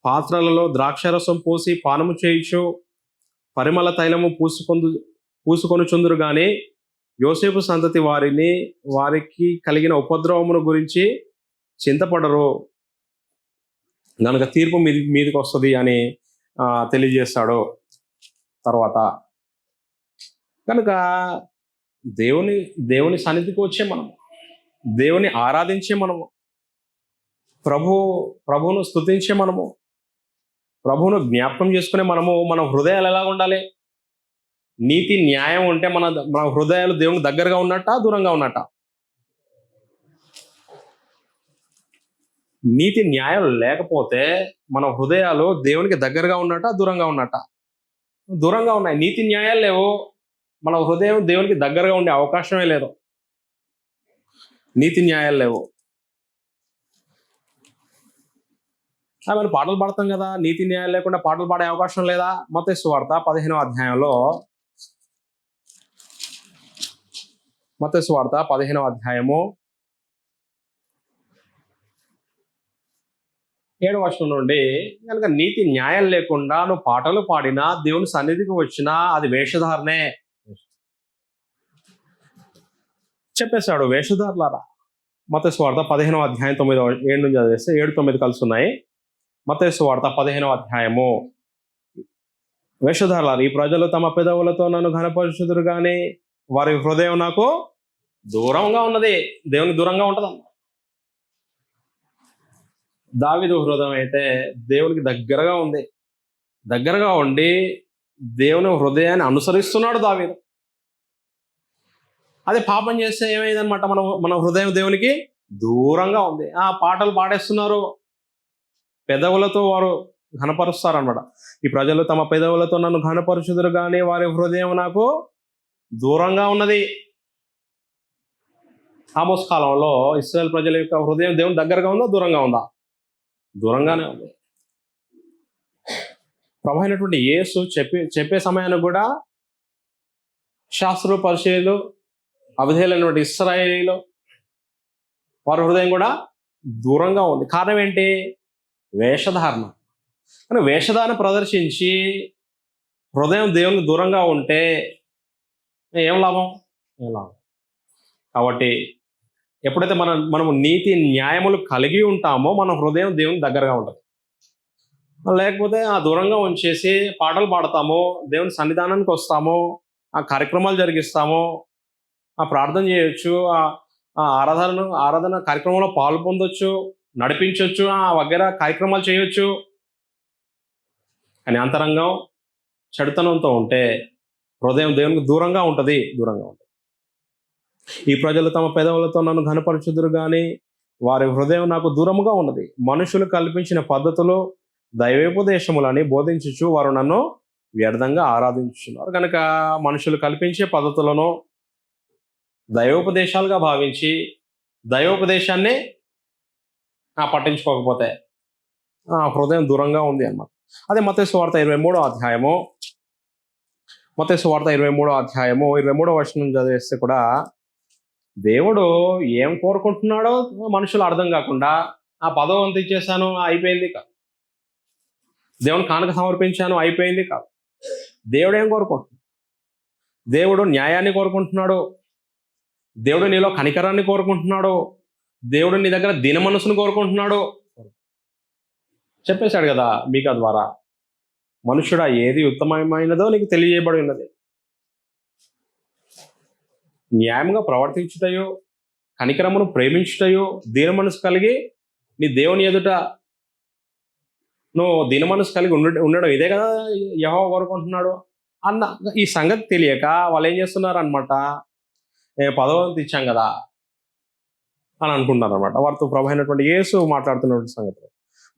పాత్రలలో ద్రాక్షరసం పోసి పానము చేయించు, పరిమళ తైలము పూసుకొనుచుందురు గాని యోసేపు సంతతి వారికి కలిగిన ఉపద్రవమును గురించి చింతపడరు, కనుక తీర్పు మీదకి వస్తుంది అని తెలియజేస్తాడు తర్వాత. కనుక దేవుని సన్నిధికి వచ్చే మనము, దేవుని ఆరాధించే మనము, ప్రభువును స్తుతించే మనము, ప్రభువును జ్ఞాపకం చేసుకునే మనము, మన హృదయాలు ఎలా ఉండాలి? నీతి న్యాయం ఉంటే మన హృదయాలు దేవునికి దగ్గరగా ఉన్నట్ట, దూరంగా ఉన్నట్ట? నీతి న్యాయం లేకపోతే మన హృదయాలు దేవునికి దగ్గరగా ఉన్నట్ట, దూరంగా ఉన్నట్ట? దూరంగా ఉన్నాయి. నీతి న్యాయాలు లేవు, మన హృదయం దేవునికి దగ్గరగా ఉండే అవకాశమే లేదు. నీతి న్యాయాలు లేవు. మనం పాటలు పాడతాం కదా, నీతి న్యాయాలు లేకుండా పాటలు పాడే అవకాశం లేదా? మత్తయి సువార్త 15వ అధ్యాయంలో, మత్తయి సువార్త 15వ అధ్యాయము 7వ వచనం నుండి, కనుక నీతి న్యాయం లేకుండా నువ్వు పాటలు పాడినా, దేవుని సన్నిధికి వచ్చినా అది వేషధారణే చెప్పేశాడు. వేషధారులారా, మత్తయి సువార్త 15వ అధ్యాయం 7 నుంచి చదివేస్తే 7, 9 కలిసి ఉన్నాయి. మత్తయి సువార్త 15వ అధ్యాయము. వేషధారులారా, ఈ ప్రజలు తమ పెదవులతో నన్ను ఘనపరుచుదురు కానీ వారి హృదయం నాకు దూరంగా ఉన్నది. దేవునికి దూరంగా ఉంటుందన్న. దావీదు హృదయం అయితే దేవునికి దగ్గరగా ఉంది. దగ్గరగా ఉండి దేవుని హృదయాన్ని అనుసరిస్తున్నాడు దావీదు. అదే పాపం చేస్తే ఏమైందనమాట? మన హృదయం దేవునికి దూరంగా ఉంది. పాటలు పాడేస్తున్నారు, పెదవులతో వారు ఘనపరుస్తారనమాట. ఈ ప్రజలు తమ పెదవులతో నన్ను ఘనపరుచుదురు కానీ వారి హృదయం నాకు దూరంగా ఉన్నది. ఆమోస్ కాలంలో ఇశ్రాయేల్ ప్రజల యొక్క హృదయం దేవుని దగ్గరగా ఉందా, దూరంగా ఉందా? దూరంగానే ఉంది. ప్రభు అయినటువంటి యేసు చెప్పే సమయానికి కూడా శాస్త్రులు, పరిచయులు, అవిధేయులైనటువంటి ఇశ్రాయేలీయులు వారి హృదయం కూడా దూరంగా ఉంది. కారణం ఏంటి? వేషధారణ. కానీ వేషధారణ ప్రదర్శించి హృదయం దేవునికి దూరంగా ఉంటే ఏం లాభం? కాబట్టి ఎప్పుడైతే మనము నీతి న్యాయములు కలిగి ఉంటామో మన హృదయం దేవునికి దగ్గరగా ఉంటుంది. లేకపోతే దూరంగా ఉంచేసి పాటలు పాడతాము, దేవుని సన్నిధానానికి వస్తాము, కార్యక్రమాలు జరిగిస్తాము, ప్రార్థన చేయొచ్చు, ఆరాధన కార్యక్రమంలో పాలు పొందొచ్చు, నడిపించవచ్చు, వగైరా కార్యక్రమాలు చేయొచ్చు. కానీ అంతరంగం చెడుతనంతో ఉంటే హృదయం దేవునికి దూరంగా ఉంటుంది. ఈ ప్రజలు తమ పెదవులతో నన్ను ఘనపరచుదురు కానీ వారి హృదయం నాకు దూరముగా ఉన్నది. మనుషులు కల్పించిన పద్ధతులు దైవోపదేశములని బోధించుచు వారు నన్ను వ్యర్థంగా ఆరాధించుతున్నారు. కనుక మనుషులు కల్పించే పద్ధతులను దైవోపదేశాలుగా భావించి దైవోపదేశాన్ని పట్టించుకోకపోతే హృదయం దూరంగా ఉంది అన్నమాట. అదే మత్తయి సువార్త 23వ అధ్యాయము, మత్తయి సువార్త 23వ అధ్యాయము 23వ వచనం చదివేస్తే కూడా దేవుడు ఏం కోరుకుంటున్నాడో మనుషులు అర్థం కాకుండా పదవి అంత ఇచ్చేసాను, అయిపోయింది కాదు. దేవుని కానుక సమర్పించాను, అయిపోయింది కాదు. దేవుడు ఏం కోరుకుంటున్నాడు? దేవుడు న్యాయాన్ని కోరుకుంటున్నాడు. దేవుడు నీలో కనికరాన్ని కోరుకుంటున్నాడు. దేవుడు నీ దగ్గర దీన మనసును కోరుకుంటున్నాడు. చెప్పేశాడు కదా మీకా ద్వారా, మనుషుడా ఏది ఉత్తమమైనదో నీకు తెలియజేయబడి ఉన్నది. న్యాయంగా ప్రవర్తించుటయో, కనికరమును ప్రేమించుటయో, దీన మనసు కలిగి నీ దేవుని ఎదుట నువ్వు దీన మనసు కలిగి ఉండడం ఇదే కదా యెహోవా కోరుకుంటున్నాడు అన్న ఈ సంగతి తెలియక వాళ్ళు ఏం చేస్తున్నారు అనమాట, పదవంతి ఇచ్చాం కదా అని అనుకుంటున్నారు అనమాట. వారితో ప్రభు అయినటువంటి యేసు మాట్లాడుతున్నటువంటి సంగతి.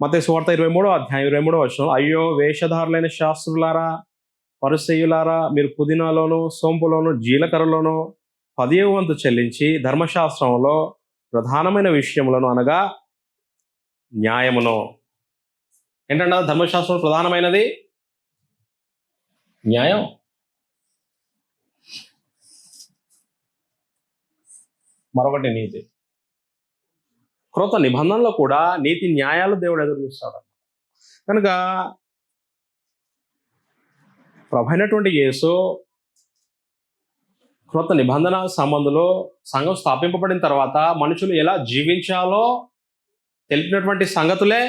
మత్తయి సువార్త 23వ అధ్యాయం 23వ వచనం, అయ్యో వేషధారులైన శాస్త్రులారా, పరిసయ్యులారా, మీరు పుదీనాలోను, సోంపులోను, జీలకర్రలోను 10వ వంతు చెల్లించి ధర్మశాస్త్రంలో ప్రధానమైన విషయములను అనగా న్యాయమును. ఏంటంటే ధర్మశాస్త్రంలో ప్రధానమైనది న్యాయం. మరొకటి నీతి. క్రొత్త నిబంధనలో కూడా నీతి న్యాయాలు దేవుడు ఎదురు చూస్తాడు. కనుక ప్రభు అయినటువంటి యేసు క్రొత్త నిబంధన సంబంధంలో సంఘం స్థాపింపబడిన తర్వాత మనుషులు ఎలా జీవించాలో తెలిపినటువంటి సంగతులే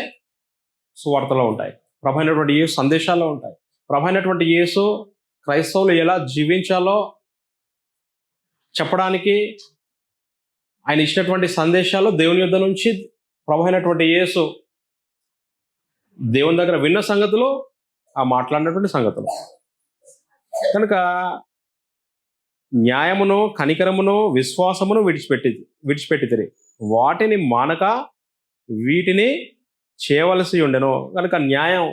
సువార్తలో ఉంటాయి. ప్రభు అయినటువంటి యేసు సందేశాల్లో ఉంటాయి. ప్రభు అయినటువంటి యేసు క్రైస్తవులు ఎలా జీవించాలో చెప్పడానికి ఆయన ఇచ్చినటువంటి సందేశాలు దేవుని యొద్ద నుంచి ప్రభు అయినటువంటి యేసు దేవుని దగ్గర విన్న సంగతులు, ఆ మాట్లాడినటువంటి సంగతులు. కనుక న్యాయమును, కనికరమును, విశ్వాసమును విడిచిపెట్టితిరి, వాటిని మానక వీటిని చేయవలసి ఉండెను. కనుక న్యాయం,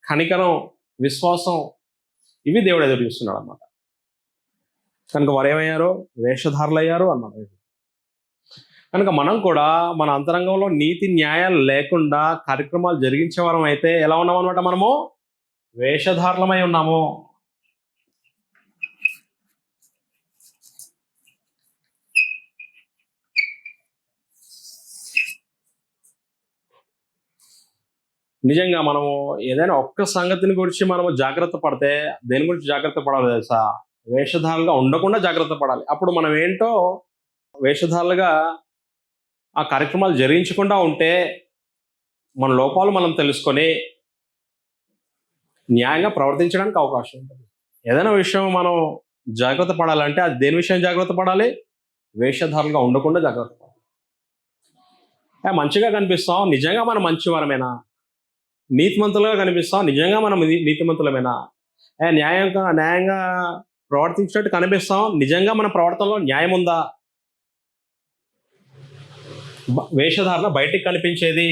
కనికరం, విశ్వాసం ఇవి దేవుడు ఎదురు చూస్తున్నాడు అన్నమాట. కనుక వారు ఏమయ్యారు? వేషధారులు అయ్యారు అన్నమాట. కనుక మనం కూడా మన అంతరంగంలో నీతి న్యాయాలు లేకుండా కార్యక్రమాలు జరిగించే వారం అయితే ఎలా ఉన్నాం అనమాట? మనము వేషధారులమై ఉన్నాము. నిజంగా మనము ఏదైనా ఒక్క సంగతిని గురించి మనము జాగ్రత్త పడితే, దేని గురించి జాగ్రత్త పడాలి తెలుసా? వేషధారులుగా ఉండకుండా జాగ్రత్త పడాలి. అప్పుడు మనం ఏంటో వేషధారులుగా ఆ కార్యక్రమాలు జరిగించకుండా ఉంటే మన లోపాలు మనం తెలుసుకొని న్యాయంగా ప్రవర్తించడానికి అవకాశం ఉంటుంది. ఏదైనా విషయం మనం జాగ్రత్త పడాలంటే అది దేని విషయం జాగ్రత్త పడాలి? వేషధారులుగా ఉండకుండా జాగ్రత్త పడాలి. మంచిగా కనిపిస్తాం, నిజంగా మనం మంచివారమేనా? నీతిమంతులుగా కనిపిస్తాం, నిజంగా మనం నీతిమంతులమేనా? న్యాయంగా ప్రవర్తించినట్టు కనిపిస్తాం, నిజంగా మన ప్రవర్తనలో న్యాయం ఉందా? వేషధారణ బయటికి కనిపించేది,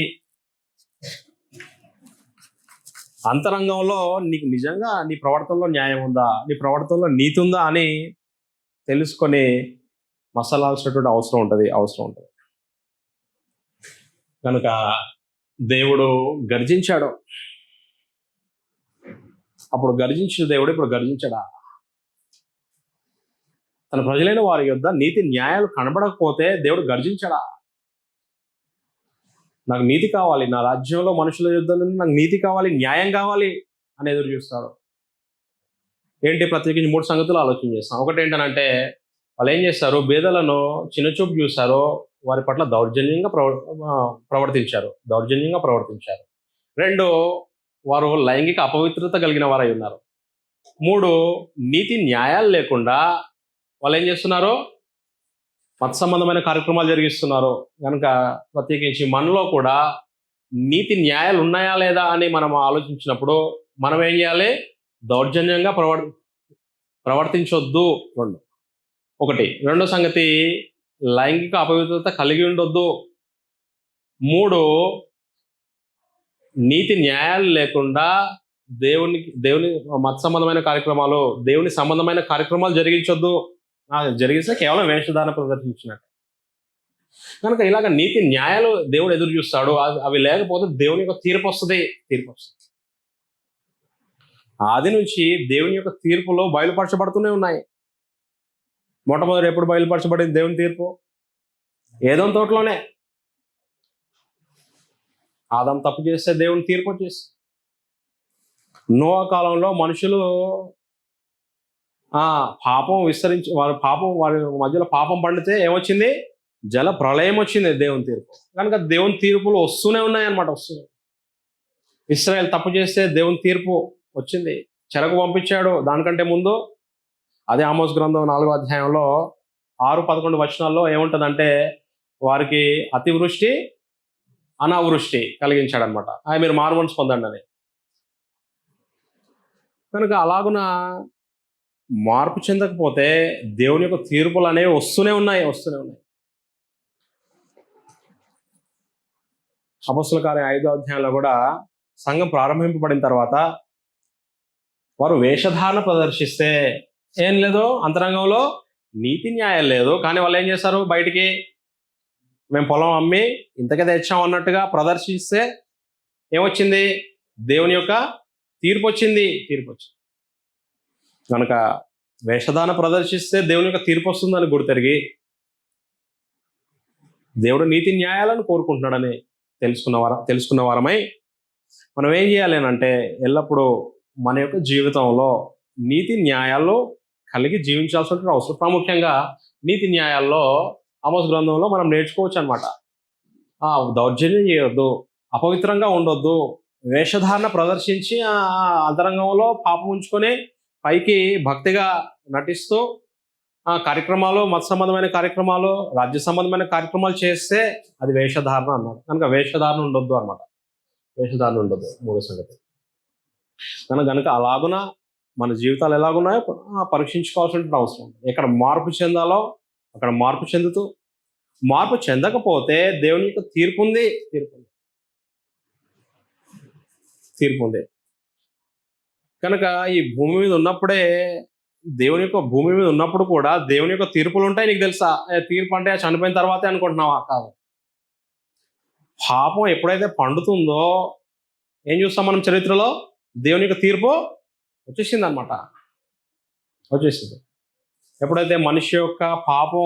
అంతరంగంలో నీకు నిజంగా నీ ప్రవర్తనలో న్యాయం ఉందా, నీ ప్రవర్తనలో నీతి ఉందా అని తెలుసుకొని మసలాల్సినటువంటి అవసరం ఉంటుంది. కనుక దేవుడు గర్జించాడు. అప్పుడు గర్జించిన దేవుడు ఇప్పుడు గర్జించాడా? తన ప్రజలైన వారి యొద్ద నీతి న్యాయాలు కనబడకపోతే దేవుడు గర్జించాడా? నాకు నీతి కావాలి, నా రాజ్యంలో మనుషుల యొద్ద నుండి నాకు నీతి కావాలి, న్యాయం కావాలి అని ఎదురు చూస్తాడు. ఏంటి? ప్రత్యేకించి 3 సంగతులు ఆలోచన చేస్తాం. ఒకటి ఏంటనంటే, వాళ్ళు ఏం చేస్తారు? బేదలను చిన్నచూపు చూశారు, వారి పట్ల దౌర్జన్యంగా ప్రవర్తించారు. 2, వారు లైంగిక అపవిత్రత కలిగిన వారై ఉన్నారు. 3, నీతి న్యాయాలు లేకుండా వాళ్ళు ఏం చేస్తున్నారు? మత సంబంధమైన కార్యక్రమాలు జరిగిస్తున్నారు. కనుక ప్రత్యేకించి మనలో కూడా నీతి న్యాయాలు ఉన్నాయా లేదా అని మనం ఆలోచించినప్పుడు మనం ఏం చేయాలి? దౌర్జన్యంగా ప్రవర్తించొద్దు. 2 సంగతి, లైంగిక అపవిత్రత కలిగి ఉండొద్దు. 3, నీతి న్యాయాలు లేకుండా దేవుని మత సంబంధమైన కార్యక్రమాలు, దేవుని సంబంధమైన కార్యక్రమాలు జరిగించొద్దు. జరిగిస్తే కేవలం వేషధారణ ప్రదర్శించినట్టు. కనుక ఇలాగ నీతి న్యాయాలు దేవుడు ఎదురు చూస్తాడు. అవి లేకపోతే దేవుని యొక్క తీర్పు వస్తుంది. ఆది నుంచి దేవుని యొక్క తీర్పులో బయలుపరచబడుతూనే ఉన్నాయి. మొట్టమొదటి ఎప్పుడు బయలుపరచబడింది దేవుని తీర్పు? ఏదోని తోటలోనే. ఆదాం తప్పు చేస్తే దేవుని తీర్పు వచ్చేసి, నోవా కాలంలో మనుషులు పాపం విస్తరించి వారి మధ్యలో పాపం పండితే ఏమొచ్చింది? జల ప్రళయం వచ్చింది, దేవుని తీర్పు. కనుక దేవుని తీర్పులు వస్తూనే ఉన్నాయన్నమాట. ఇశ్రాయేల్ తప్పు చేస్తే దేవుని తీర్పు వచ్చింది, చెరకు పంపించాడు. దానికంటే ముందు అదే ఆమోస్ గ్రంథం 4వ అధ్యాయంలో 6-11 వచనాల్లో ఏముంటుందంటే, వారికి అతివృష్టి అనావృష్టి కలిగించాడనమాట. మీరు మారుమనసు పొందండి అని. కనుక అలాగున మార్పు చెందకపోతే దేవుని యొక్క తీర్పులు అనేవి వస్తూనే ఉన్నాయి. అపొస్తలుల కార్యం 5వ అధ్యాయంలో కూడా సంఘం ప్రారంభింపబడిన తర్వాత వారు వేషధారణ ప్రదర్శిస్తే ఏం లేదు, అంతరంగంలో నీతి న్యాయం లేదు. కానీ వాళ్ళు ఏం చేస్తారు? బయటికి మేము పొలం అమ్మి ఇంతకే తెచ్చాం అన్నట్టుగా ప్రదర్శిస్తే ఏమొచ్చింది? దేవుని యొక్క తీర్పు వచ్చింది. కనుక వేషధారణ ప్రదర్శిస్తే దేవుని యొక్క తీర్పు వస్తుందని గుర్తెరిగి దేవుడు నీతి న్యాయాలను కోరుకుంటున్నాడని తెలుసుకున్న వారమై మనం ఏం చేయాలి అంటే, ఎల్లప్పుడూ మన యొక్క జీవితంలో నీతి న్యాయాల్లో కలిగి జీవించాల్సిన అవసరం. ప్రాముఖ్యంగా నీతి న్యాయాల్లో ఆమోస్ గ్రంథంలో మనం నేర్చుకోవచ్చు అనమాట. దౌర్జన్యం చేయొద్దు, అపవిత్రంగా ఉండొద్దు, వేషధారణ ప్రదర్శించి ఆ అంతరంగంలో పాపం ఉంచుకొని పైకి భక్తిగా నటిస్తూ ఆ కార్యక్రమాలు, మత సంబంధమైన కార్యక్రమాలు, రాజ్య సంబంధమైన కార్యక్రమాలు చేస్తే అది వేషధారణ అన్నారు. కనుక వేషధారణ ఉండొద్దు అనమాట. వేషధారణ ఉండొద్దు. మూడో సంగతి కనుక అలాగున మన జీవితాలు ఎలాగున్నాయో పరీక్షించుకోవాల్సిన అవసరం ఉంది. ఎక్కడ మార్పు చెందాలో అక్కడ మార్పు చెందుతూ, మార్పు చెందకపోతే దేవుని యొక్క తీర్పు ఉంది. కనుక ఈ భూమి మీద ఉన్నప్పుడే భూమి మీద ఉన్నప్పుడు కూడా దేవుని యొక్క తీర్పులు ఉంటాయి. నీకు తెలుసా? తీర్పు అంటే చనిపోయిన తర్వాతే అనుకుంటున్నావా? కాదు. పాపం ఎప్పుడైతే పండుతుందో ఏం చూస్తాం మనం చరిత్రలో? దేవుని యొక్క తీర్పు వచ్చేసింది అనమాట. వచ్చేసింది. ఎప్పుడైతే మనిషి యొక్క పాపం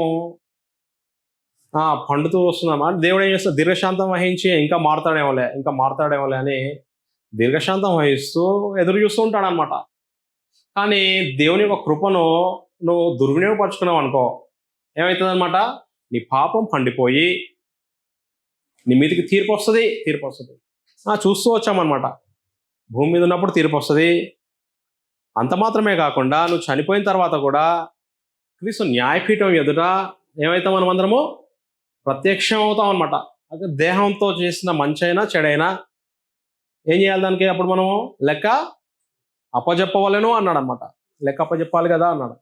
పండుతూ వస్తుందన్నమాట, దేవుడు ఏం చేస్తాడు? దీర్ఘశాంతం వహించి ఇంకా మారతాడేమోలే అని దీర్ఘశాంతం వహిస్తూ ఎదురు చూస్తూ ఉంటాడనమాట. కానీ దేవుని యొక్క కృపను నువ్వు దుర్వినియోగపరుచుకున్నావు అనుకో, ఏమవుతుంది అనమాట? నీ పాపం పండిపోయి నీ మీదకి తీర్పు వస్తుంది. చూస్తూ వచ్చామన్నమాట. భూమి మీద ఉన్నప్పుడు తీర్పు వస్తుంది. అంత మాత్రమే కాకుండా నువ్వు చనిపోయిన తర్వాత కూడా క్రీస్తు న్యాయపీఠం ఎదుట ఏమవుతాం? మనం అందరము ప్రత్యక్షం అవుతాం అనమాట. అదే దేహంతో చేసిన మంచైనా చెడైనా ఏం చేయాలి? దానికి అప్పుడు మనము లెక్క అప్పజెప్పవలెను అన్నాడు అనమాట. లెక్క అప్పజెప్పాలి కదా అన్నాడు.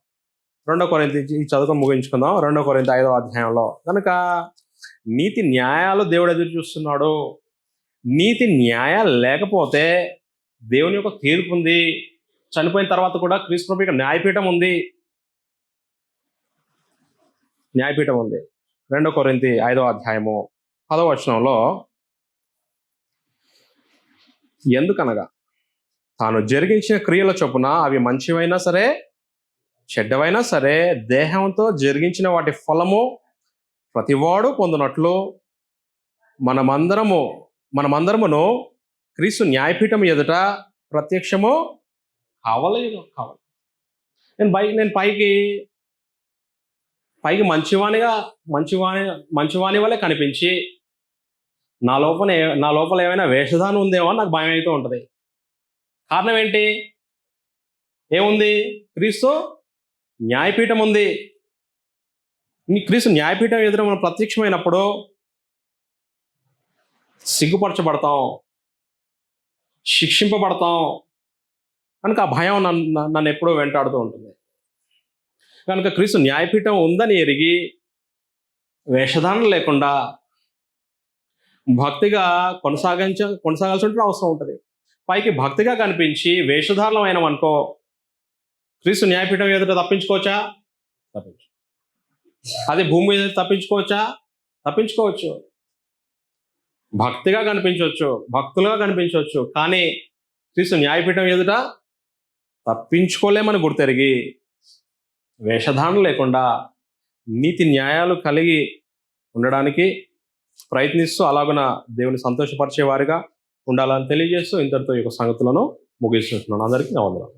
2 కొరింథీ ఈ చదువుకొని ముగించుకుందాం. 2 కొరింథీ 5వ అధ్యాయంలో కనుక నీతి న్యాయాలు దేవుడు ఎదురు చూస్తున్నాడు. నీతి న్యాయాలు లేకపోతే దేవుని యొక్క తీర్పు ఉంది. చనిపోయిన తర్వాత కూడా క్రీస్తు ప్రభువు యొక్క న్యాయపీఠం ఉంది. 2 కొరింథీ 5వ అధ్యాయము 10వ వచనంలో, ఎందుకనగా తాను జరిగించిన క్రియల చొప్పున అవి మంచివైనా సరే చెడ్డవైనా సరే దేహంతో జరిగించిన వాటి ఫలము ప్రతివాడు పొందినట్లు మనమందరమును క్రీస్తు న్యాయపీఠం ఎదుట ప్రత్యక్షము కావాలి. నేను పైకి మంచివాని వల్లే కనిపించి నా లోపల ఏమైనా వేషధానం ఉందేమో నాకు భయం అయితే ఉంటుంది. కారణం ఏంటి? ఏముంది? క్రీస్తు న్యాయపీఠం ఉంది. క్రీస్తు న్యాయపీఠం ఎదుట మనం ప్రత్యక్షమైనప్పుడు సిగ్గుపరచబడతాం, శిక్షింపబడతాం. కనుక ఆ భయం నన్ను ఎప్పుడూ వెంటాడుతూ ఉంటుంది. కనుక క్రీస్తు న్యాయపీఠం ఉందని ఎరిగి వేషధారణ లేకుండా భక్తిగా కొనసాగాల్సిన అవసరం ఉంటుంది. పైకి భక్తిగా కనిపించి వేషధారణం అయినామనుకో, క్రీస్తు న్యాయపీఠం ఎదుట తప్పించుకోవచ్చా? అదే భూమి మీద తప్పించుకోవచ్చా? తప్పించుకోవచ్చు. భక్తిగా కనిపించవచ్చు, భక్తులుగా కనిపించవచ్చు. కానీ క్రీస్తు న్యాయపీఠం ఎదుట తప్పించుకోలేమని గుర్తెరిగి వేషధారణ లేకుండా నీతి న్యాయాలు కలిగి ఉండడానికి ప్రయత్నిస్తూ అలాగున దేవుని సంతోషపరిచేవారిగా ఉండాలని తెలియజేస్తూ ఇంతటితో ఈ యొక్క సంగతులను ముగిస్తున్నాను. అందరికీ వందనాలు.